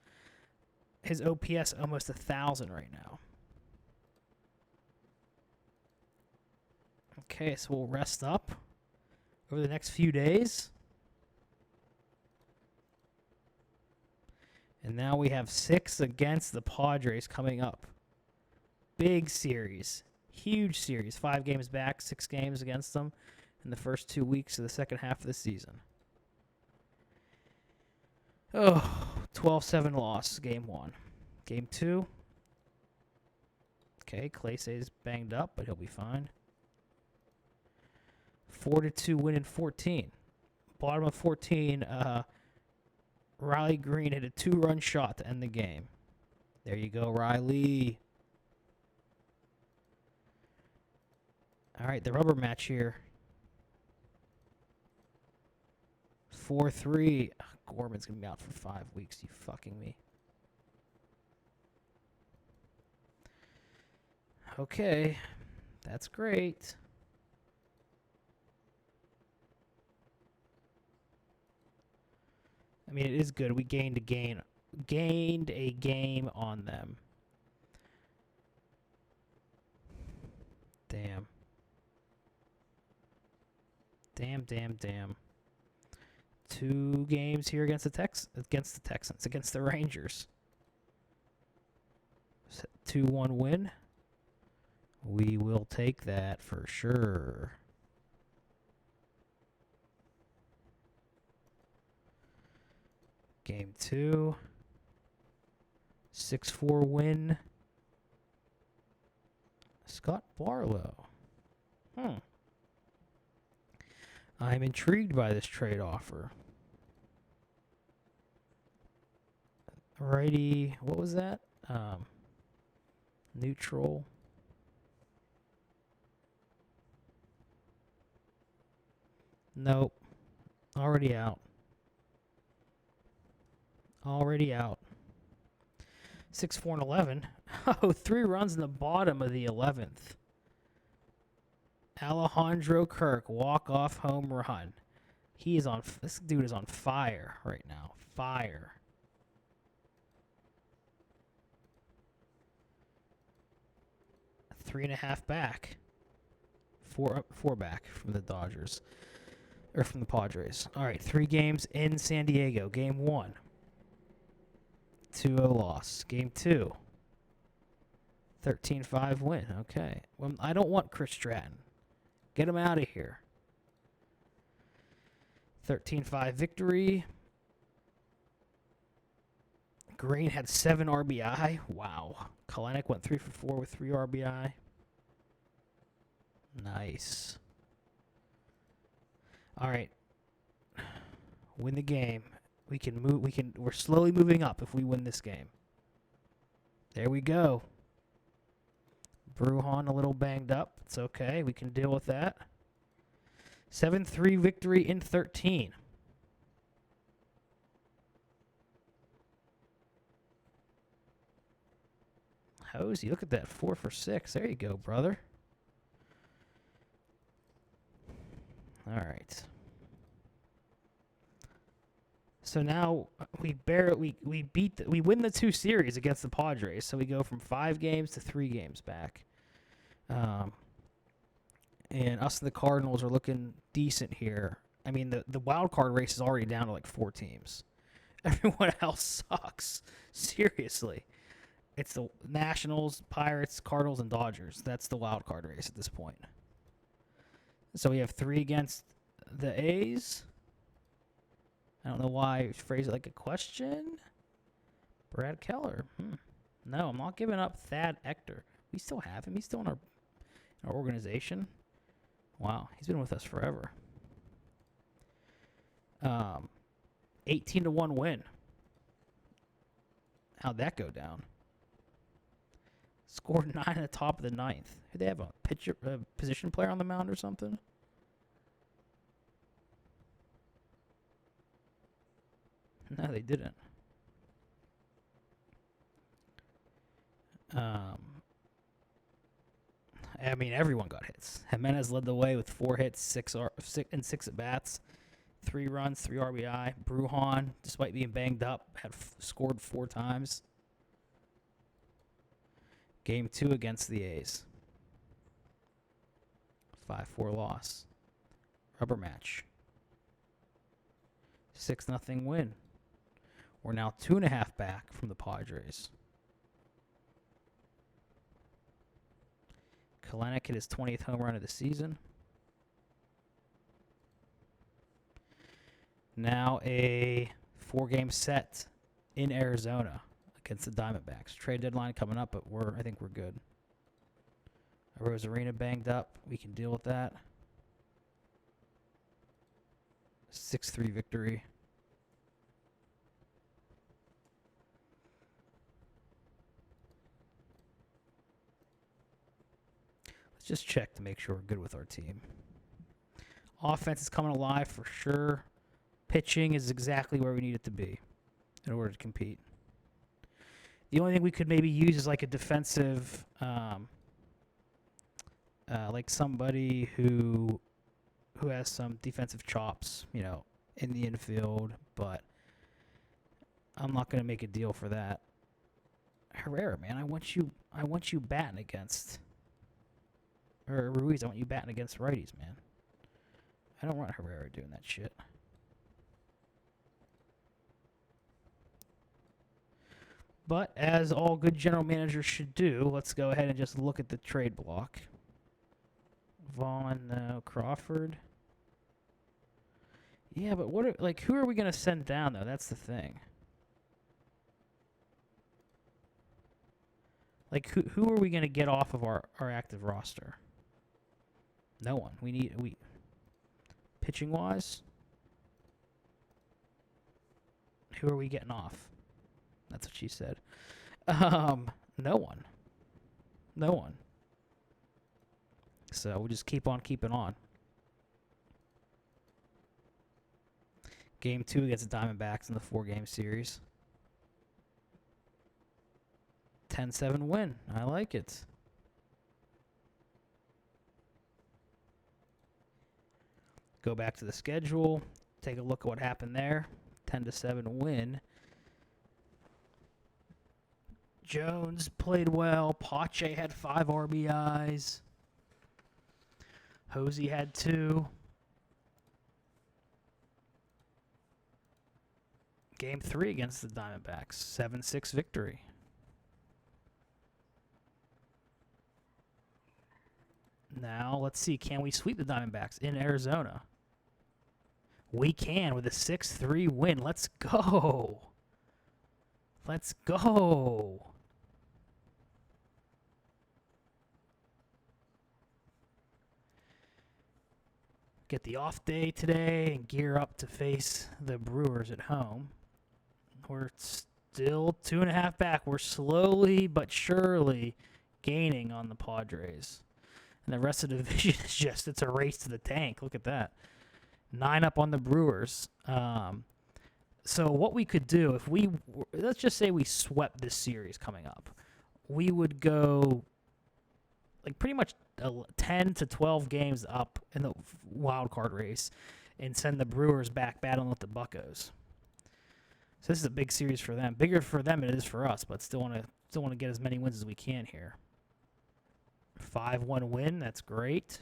His OPS almost 1,000 right now. Okay, so we'll rest up over the next few days. And now we have 6 against the Padres coming up. Big series. Huge series. 5 games back, 6 games against them in the first 2 weeks of the second half of the season. Oh, 12-7 loss, game 1. Game 2. Okay, Clay's banged up, but he'll be fine. 4-2 win in 14. Bottom of 14, Riley Green hit a 2-run shot to end the game. There you go, Riley. All right, the rubber match here. 4-3. Gorman's going to be out for 5 weeks. You fucking me. Okay. That's great. I mean, it is good. We gained a game on them. Damn. Damn. 2 games here against the Texans, against the Rangers. 2-1 win. We will take that for sure. Game 2. 6-4 win. Scott Barlow. I'm intrigued by this trade offer. Righty, what was that? Neutral. Nope. Already out. 6-4-11. Oh, 3 runs in the bottom of the 11th. Alejandro Kirk, walk-off home run. This dude is on fire right now. Fire. Three and a half back. Four back from the Dodgers. Or from the Padres. All right, 3 games in San Diego. Game 1. 2-0 loss. Game 2. 13-5 win. Okay. Well, I don't want Chris Stratton. Get him out of here. 13-5 victory. Green had 7 RBI. Wow. Kalenic went 3 for 4 with 3 RBI. Nice. All right. Win the game. We're slowly moving up if we win this game. There we go. Brujan a little banged up. It's okay. We can deal with that. 7-3 victory in 13. Hosey, look at that. 4 for 6. There you go, brother. All right. So now we win the 2 series against the Padres. So we go from 5 games to 3 games back. And us and the Cardinals are looking decent here. I mean, the wild card race is already down to like 4 teams. Everyone else sucks. Seriously. It's the Nationals, Pirates, Cardinals, and Dodgers. That's the wild card race at this point. So we have 3 against the A's. I don't know why I phrase it like a question. Brad Keller. No, I'm not giving up Thad Ector. We still have him. He's still in our organization. Wow, he's been with us forever. 18-1 win. How'd that go down? Scored 9 at the top of the 9th. Did they have a position player on the mound or something? No, they didn't. I mean, everyone got hits. Jimenez led the way with 4 hits, 6 at bats, 3 runs, 3 RBI. Brujan, despite being banged up, had scored 4 times. Game 2 against the A's. 5-4 loss. Rubber match. 6-0 win. We're now 2.5 back from the Padres. Kalenic hit his 20th home run of the season. Now a 4-game set in Arizona against the Diamondbacks. Trade deadline coming up, but I think we're good. Rosarina banged up. We can deal with that. 6-3 victory. Let's just check to make sure we're good with our team. Offense is coming alive for sure. Pitching is exactly where we need it to be in order to compete. The only thing we could maybe use is like a defensive, like somebody who has some defensive chops, you know, in the infield. But I'm not gonna make a deal for that. Herrera, man, I want you batting against, or Ruiz, I want you batting against righties, man. I don't want Herrera doing that shit. But as all good general managers should do, let's go ahead and just look at the trade block. Vaughn, Crawford. Yeah, but who are we gonna send down though? That's the thing. Like who are we gonna get off of our active roster? No one. We pitching wise. Who are we getting off? That's what she said. No one. No one. So we'll just keep on keeping on. Game 2 against the Diamondbacks in the 4-game series. 10-7 win. I like it. Go back to the schedule. Take a look at what happened there. 10-7 win. Jones played well. Pache had 5 RBIs. Hosey had 2. Game 3 against the Diamondbacks. 7-6 victory. Now, let's see. Can we sweep the Diamondbacks in Arizona? We can with a 6-3 win. Let's go. Let's go. Get the off day today and gear up to face the Brewers at home. We're still 2.5 back. We're slowly but surely gaining on the Padres. And the rest of the division is just, it's a race to the tank. Look at that. 9 up on the Brewers. So what we could do, if we, let's just say we swept this series coming up, we would go like pretty much 10 to 12 games up in the wild card race and send the Brewers back battling with the Buccos. So this is a big series for them. Bigger for them than it is for us, but still want to get as many wins as we can here. 5-1 win, that's great.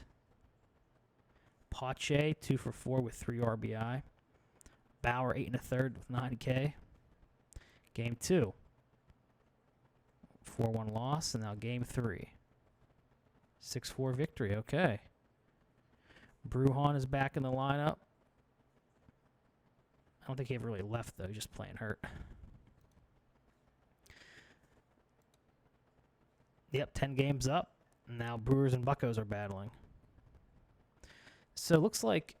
Pache 2 for 4 with 3 RBI. Bauer 8 1/3 with 9K. Game 2. 4-1 loss, and now game 3. 6-4 victory, okay. Brujan is back in the lineup. I don't think he ever really left, though. He's just playing hurt. Yep, 10 games up. Now Brewers and Buccos are battling. So it looks like,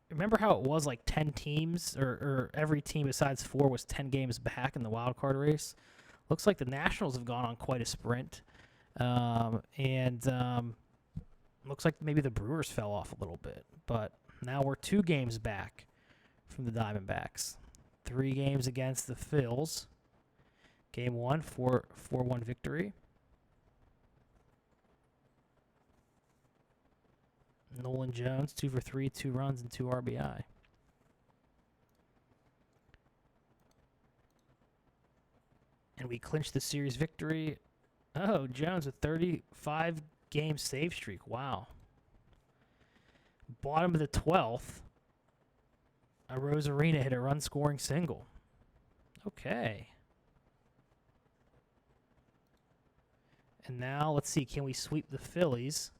remember how it was like 10 teams, or every team besides 4 was 10 games back in the wild card race? Looks like the Nationals have gone on quite a sprint. Looks like maybe the Brewers fell off a little bit. But now we're 2 games back from the Diamondbacks. 3 games against the Phils. Game 1, 4-1 victory. Nolan Jones, 2 for 3, 2 runs, and 2 RBI. And we clinched the series victory. Oh, Jones with 35-game save streak. Wow. Bottom of the 12th, Rosarina hit a run-scoring single. Okay. And now, let's see, can we sweep the Phillies?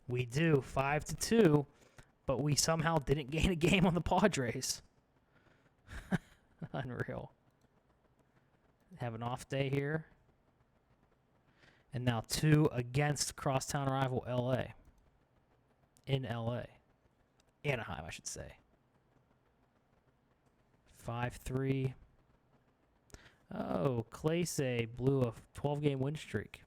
We do, 5-2, but we somehow didn't gain a game on the Padres. Unreal. Have an off day here. And now 2 against crosstown rival LA. In LA. Anaheim, I should say. 5-3. Oh, Clase blew a 12-game win streak.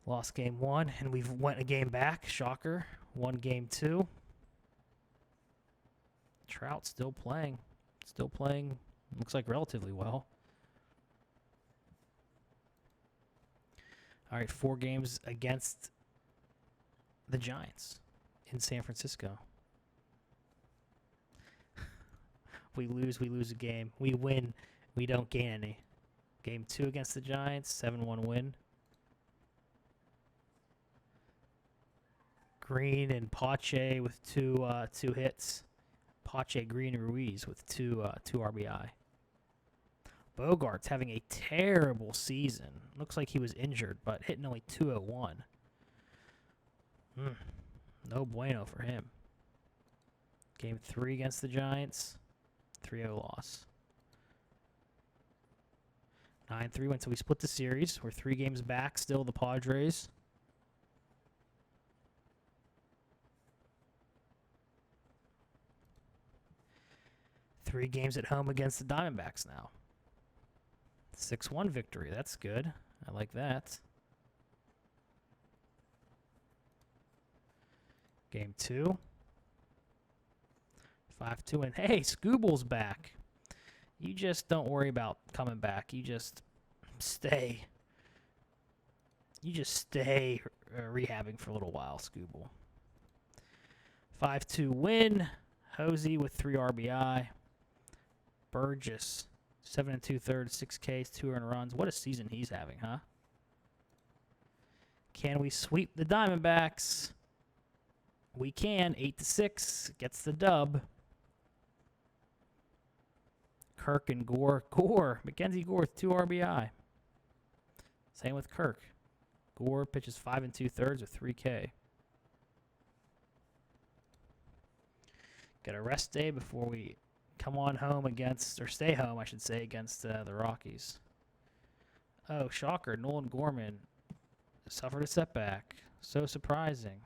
Lost game 1, and we've went a game back. Shocker. Won game 2. Trout still playing. Still playing, looks like relatively well. All right, 4 games against the Giants in San Francisco. We lose a game. We win, we don't gain any. Game 2 against the Giants, 7-1 win. Green and Pache with two hits. Pache, Green, and Ruiz with two RBI. Bogart's having a terrible season. Looks like he was injured, but hitting only 201. No bueno for him. Game 3 against the Giants, 3-0 loss. 9-3 went, so we split the series. We're 3 games back still, the Padres. Three games at home against the Diamondbacks now. 6-1 victory. That's good. I like that. Game 2. 5-2. And hey, Scooble's back. You just don't worry about coming back. You just stay. You just stay rehabbing for a little while, Scooble. 5-2 win. Hosey with 3 RBI. Burgess, 7 2/3, 6 Ks, 2 earned runs. What a season he's having, huh? Can we sweep the Diamondbacks? We can. 8-6 gets the dub. Kirk and Gore. Mackenzie Gore with 2 RBI. Same with Kirk. Gore pitches 5 2/3 with 3 K. Got a rest day before we come on home against, or stay home, I should say, against the Rockies. Oh, shocker. Nolan Gorman suffered a setback. So surprising.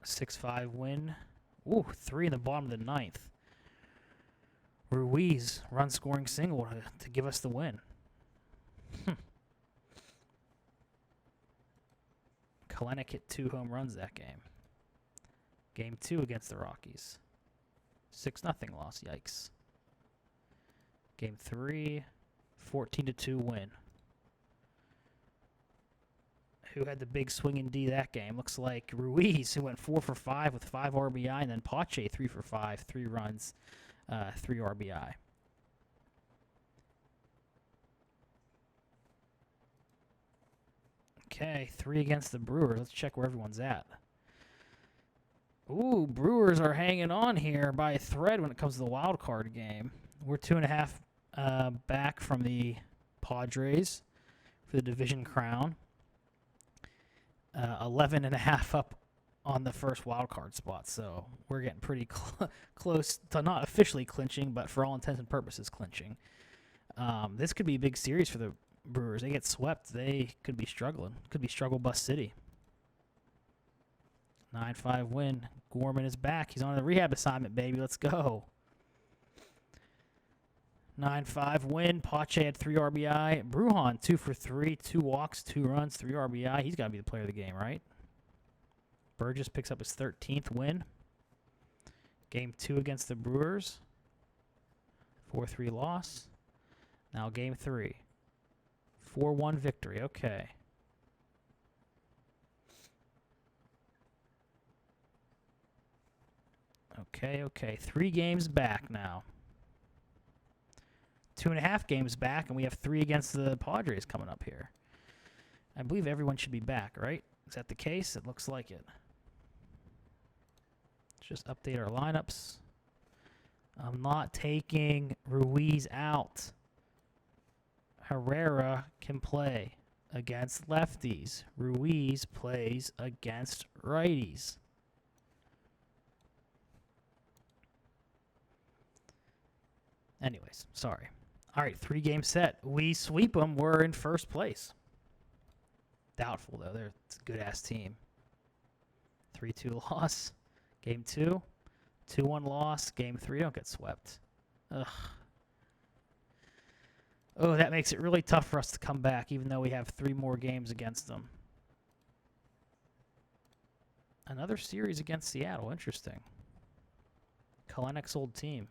A 6-5 win. Ooh, 3 in the bottom of the 9th. Ruiz run-scoring single to give us the win. Kalenic hit 2 home runs that game. Game 2 against the Rockies. 6-0 loss. Yikes. Game 3, 14-2 win. Who had the big swinging D that game? Looks like Ruiz, who went 4 for 5 with 5 RBI, and then Pache 3 for 5, 3 runs, 3 RBI. Okay, 3 against the Brewers. Let's check where everyone's at. Ooh, Brewers are hanging on here by a thread when it comes to the wild card game. We're 2.5 back from the Padres for the division crown. 11.5 up on the first wild card spot, so we're getting pretty close to not officially clinching, but for all intents and purposes clinching. This could be a big series for the Brewers. They get swept, they could be struggling. Could be struggle bus city. 9-5 win. Gorman is back. He's on a rehab assignment, baby. Let's go. 9-5 win. Pache had 3 RBI. Brujan 2 for 3, 2 walks, 2 runs, 3 RBI. He's got to be the player of the game, right? Burgess picks up his 13th win. Game 2 against the Brewers. 4-3 loss. Now game 3. 4-1 victory. Okay. Okay. 3 games back now. 2.5 games back, and we have 3 against the Padres coming up here. I believe everyone should be back, right? Is that the case? It looks like it. Let's just update our lineups. I'm not taking Ruiz out. Herrera can play against lefties. Ruiz plays against righties. Anyways, sorry. All right, 3 game set. We sweep them. We're in first place. Doubtful, though. They're a good-ass team. 3-2 loss. Game 2. 2-1 loss. Game 3, don't get swept. Ugh. Oh, that makes it really tough for us to come back, even though we have 3 more games against them. Another series against Seattle. Interesting. Kalenick's old team.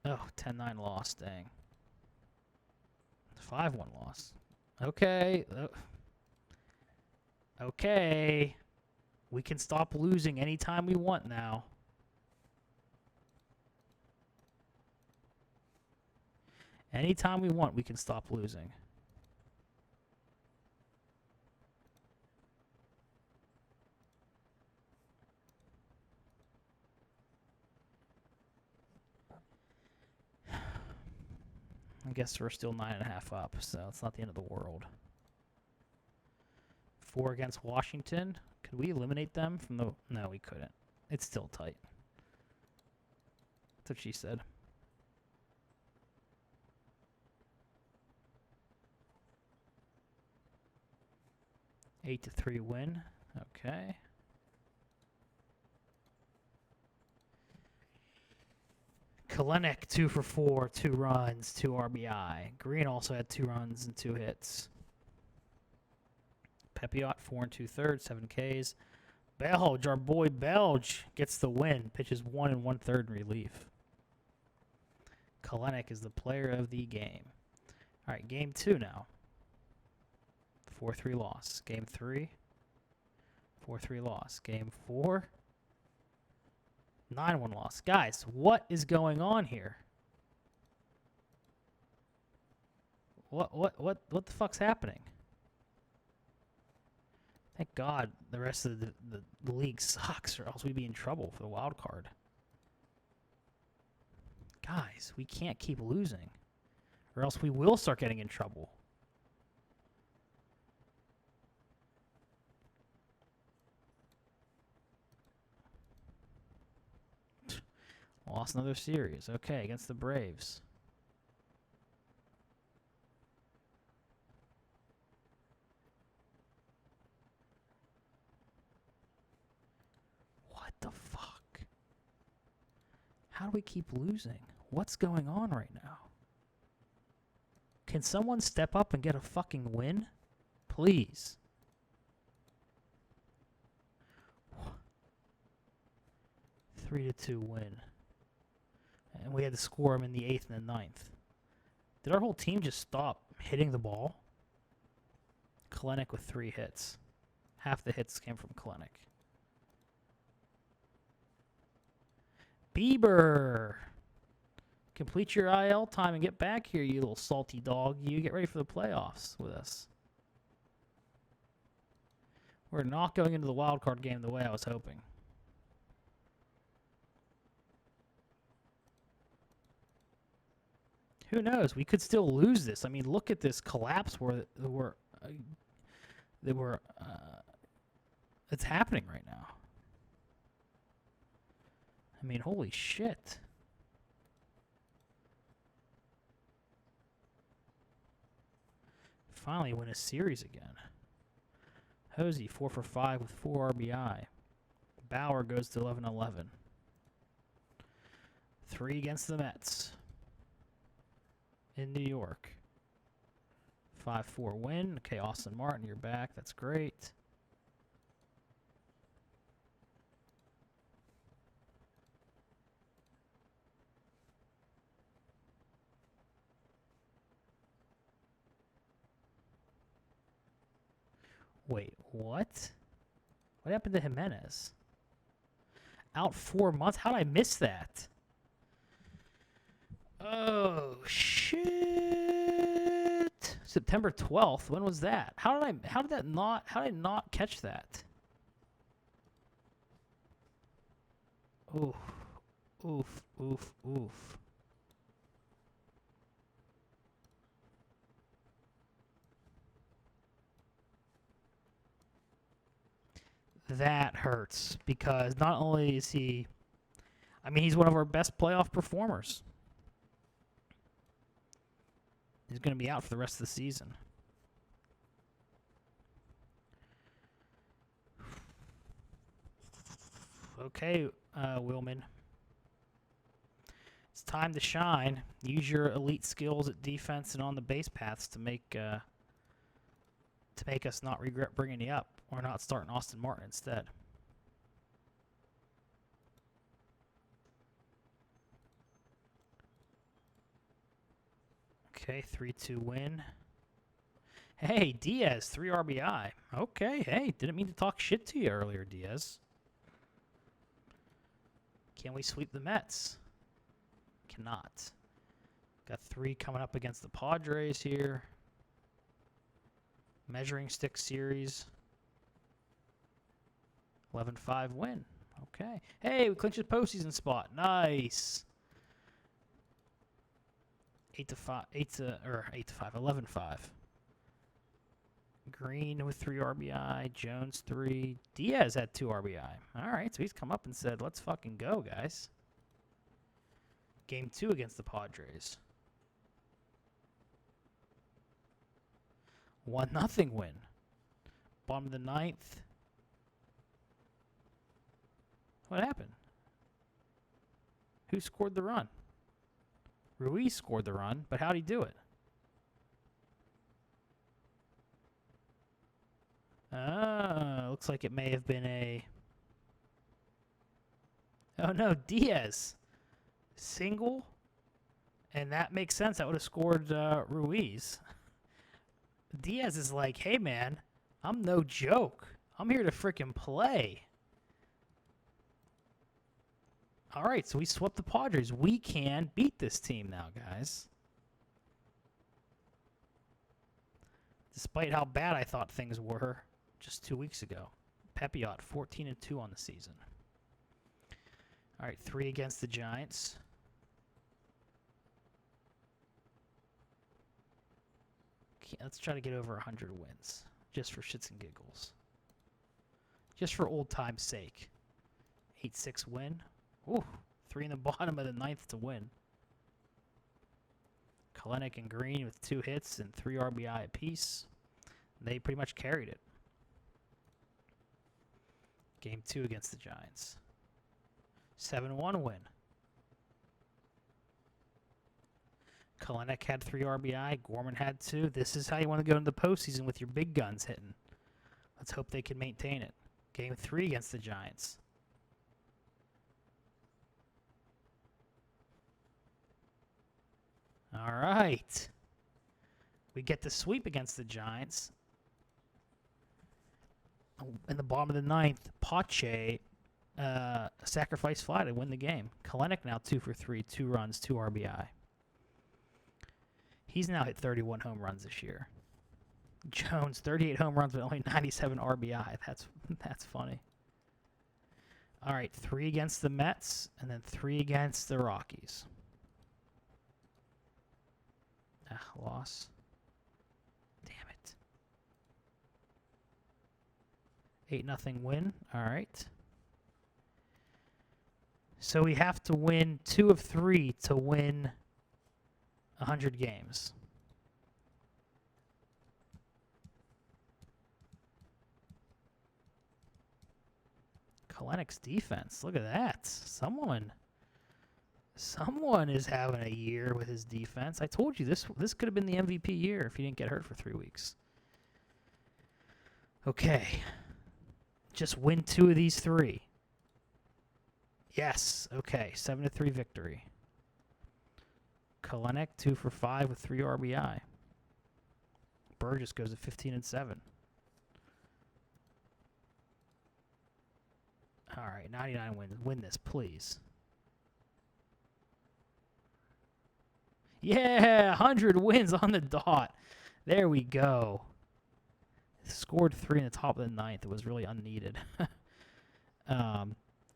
Oh, 10-9 loss. Dang. 5-1 loss. Okay. Okay. We can stop losing anytime we want now. Anytime we want, we can stop losing. I guess we're still 9.5 up, so it's not the end of the world. 4 against Washington. Could we eliminate them from the... No, we couldn't. It's still tight. That's what she said. 8-3 win. Okay. Kalenick, 2 for 4, 2 runs, 2 RBI. Green also had 2 runs and 2 hits. Pepiot, 4 2/3, 7 Ks. Belge, our boy Belge, gets the win. Pitches 1 1/3 in relief. Kalenick is the player of the game. All right, game 2 now. 4-3 loss. Game 3, 4-3 loss. Game 4, 9-1 loss. Guys, what is going on here? What the fuck's happening? Thank God the rest of the league sucks, or else we'd be in trouble for the wild card. Guys, we can't keep losing, or else we will start getting in trouble. Lost another series. Okay, against the Braves. What the fuck? How do we keep losing? What's going on right now? Can someone step up and get a fucking win? Please. A 3-2 win. And we had to score them in the 8th and the 9th. Did our whole team just stop hitting the ball? Kalenick with 3 hits. Half the hits came from Kalenick. Bieber! Complete your IL time and get back here, you little salty dog. You get ready for the playoffs with us. We're not going into the wild card game the way I was hoping. Who knows? We could still lose this. I mean, look at this collapse it's happening right now. I mean, holy shit. Finally win a series again. Hosey, 4 for 5 with 4 RBI. Bauer goes to 11-11. 3 against the Mets. In New York. 5-4 win. Okay, Austin Martin, you're back. That's great. Wait, what? What happened to Jimenez? Out 4 months? How did I miss that? Oh shit! September 12th. When was that? How did I not catch that? Oof. Oof, oof, oof. That hurts because not only is he, I mean, he's one of our best playoff performers. He's going to be out for the rest of the season. Okay, Willman. It's time to shine. Use your elite skills at defense and on the base paths to make us not regret bringing you up or not starting Austin Martin instead. Okay, 3-2 win. Hey, Diaz, 3 RBI. Okay, hey, didn't mean to talk shit to you earlier, Diaz. Can we sweep the Mets? Cannot. Got 3 coming up against the Padres here. Measuring stick series. 11-5 win. Okay. Hey, we clinched a postseason spot. Nice. 8-5. 11-5. Green with 3 RBI. Jones 3. Diaz had 2 RBI. All right, so he's come up and said, let's fucking go, guys. Game 2 against the Padres. 1-0 win. Bottom of the 9th. What happened? Who scored the run? Ruiz scored the run, but how'd he do it? Looks like it may have been a... Oh no, Diaz. Single? And that makes sense. That would have scored Ruiz. Diaz is like, hey man, I'm no joke. I'm here to frickin' play. All right, so we swept the Padres. We can beat this team now, guys. Despite how bad I thought things were just 2 weeks ago. Pepiot, 14-2 on the season. All right, 3 against the Giants. Okay, let's try to get over 100 wins, just for shits and giggles. Just for old time's sake. 8-6 win. Ooh, 3 in the bottom of the 9th to win. Kalenic and Green with 2 hits and 3 RBI apiece. They pretty much carried it. Game 2 against the Giants. 7-1 win. Kalenic had 3 RBI. Gorman had 2. This is how you want to go into the postseason with your big guns hitting. Let's hope they can maintain it. Game 3 against the Giants. All right. We get the sweep against the Giants. In the bottom of the 9th, Pache sacrifice fly to win the game. Kalenic now 2 for 3, 2 runs, 2 RBI. He's now hit 31 home runs this year. Jones, 38 home runs but only 97 RBI. That's funny. All right, 3 against the Mets and then 3 against the Rockies. Loss. Damn it. 8-0 win. All right. So we have to win 2 of 3 to win 100 games. Kalenic's defense. Look at that. Someone is having a year with his defense. I told you this could have been the MVP year if he didn't get hurt for 3 weeks. Okay. Just win 2 of these 3. Yes. Okay. 7-3 victory. Kalenic 2 for 5 with 3 RBI. Burgess goes to 15-7. All right, 99 wins. Win this, please. Yeah, 100 wins on the dot. There we go. Scored 3 in the top of the 9th. It was really unneeded.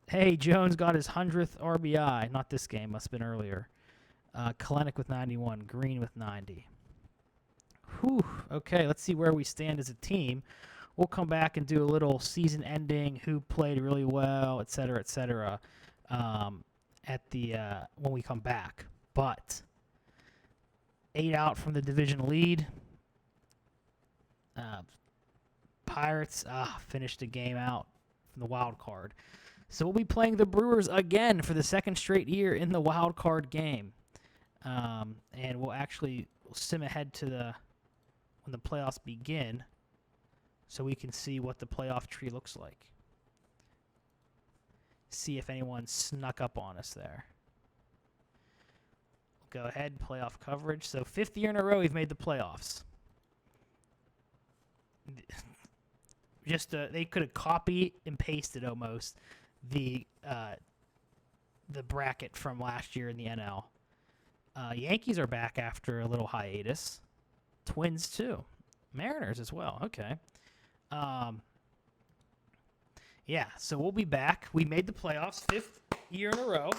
Hey, Jones got his 100th RBI. Not this game. Must have been earlier. Kalenic with 91. Green with 90. Whew. Okay, let's see where we stand as a team. We'll come back and do a little season ending, who played really well, et cetera, at the when we come back. But 8 out from the division lead. Pirates finished the game out from the wild card. So we'll be playing the Brewers again for the second straight year in the wild card game. And we'll sim ahead to when the playoffs begin so we can see what the playoff tree looks like. See if anyone snuck up on us there. Go ahead, playoff coverage. So 5th year in a row we've made the playoffs. They could have copied and pasted almost the bracket from last year in the NL. Yankees are back after a little hiatus. Twins too. Mariners as well. Okay. Yeah, so we'll be back. We made the playoffs 5th year in a row.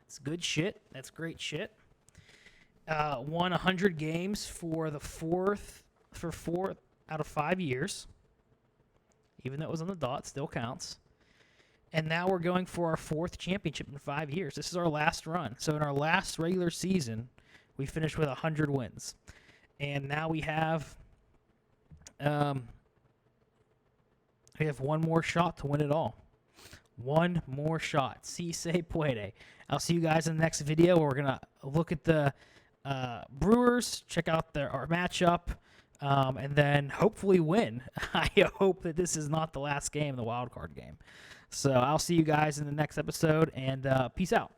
It's good shit. That's great shit. Won 100 games for four out of 5 years. Even though it was on the dot, still counts. And now we're going for our 4th championship in 5 years. This is our last run. So in our last regular season, we finished with 100 wins. And now we have one more shot to win it all. One more shot. Si se puede. I'll see you guys in the next video where we're going to look at the Brewers, check out our matchup, and then hopefully win. I hope that this is not the last game, the wild card game. So I'll see you guys in the next episode, and peace out.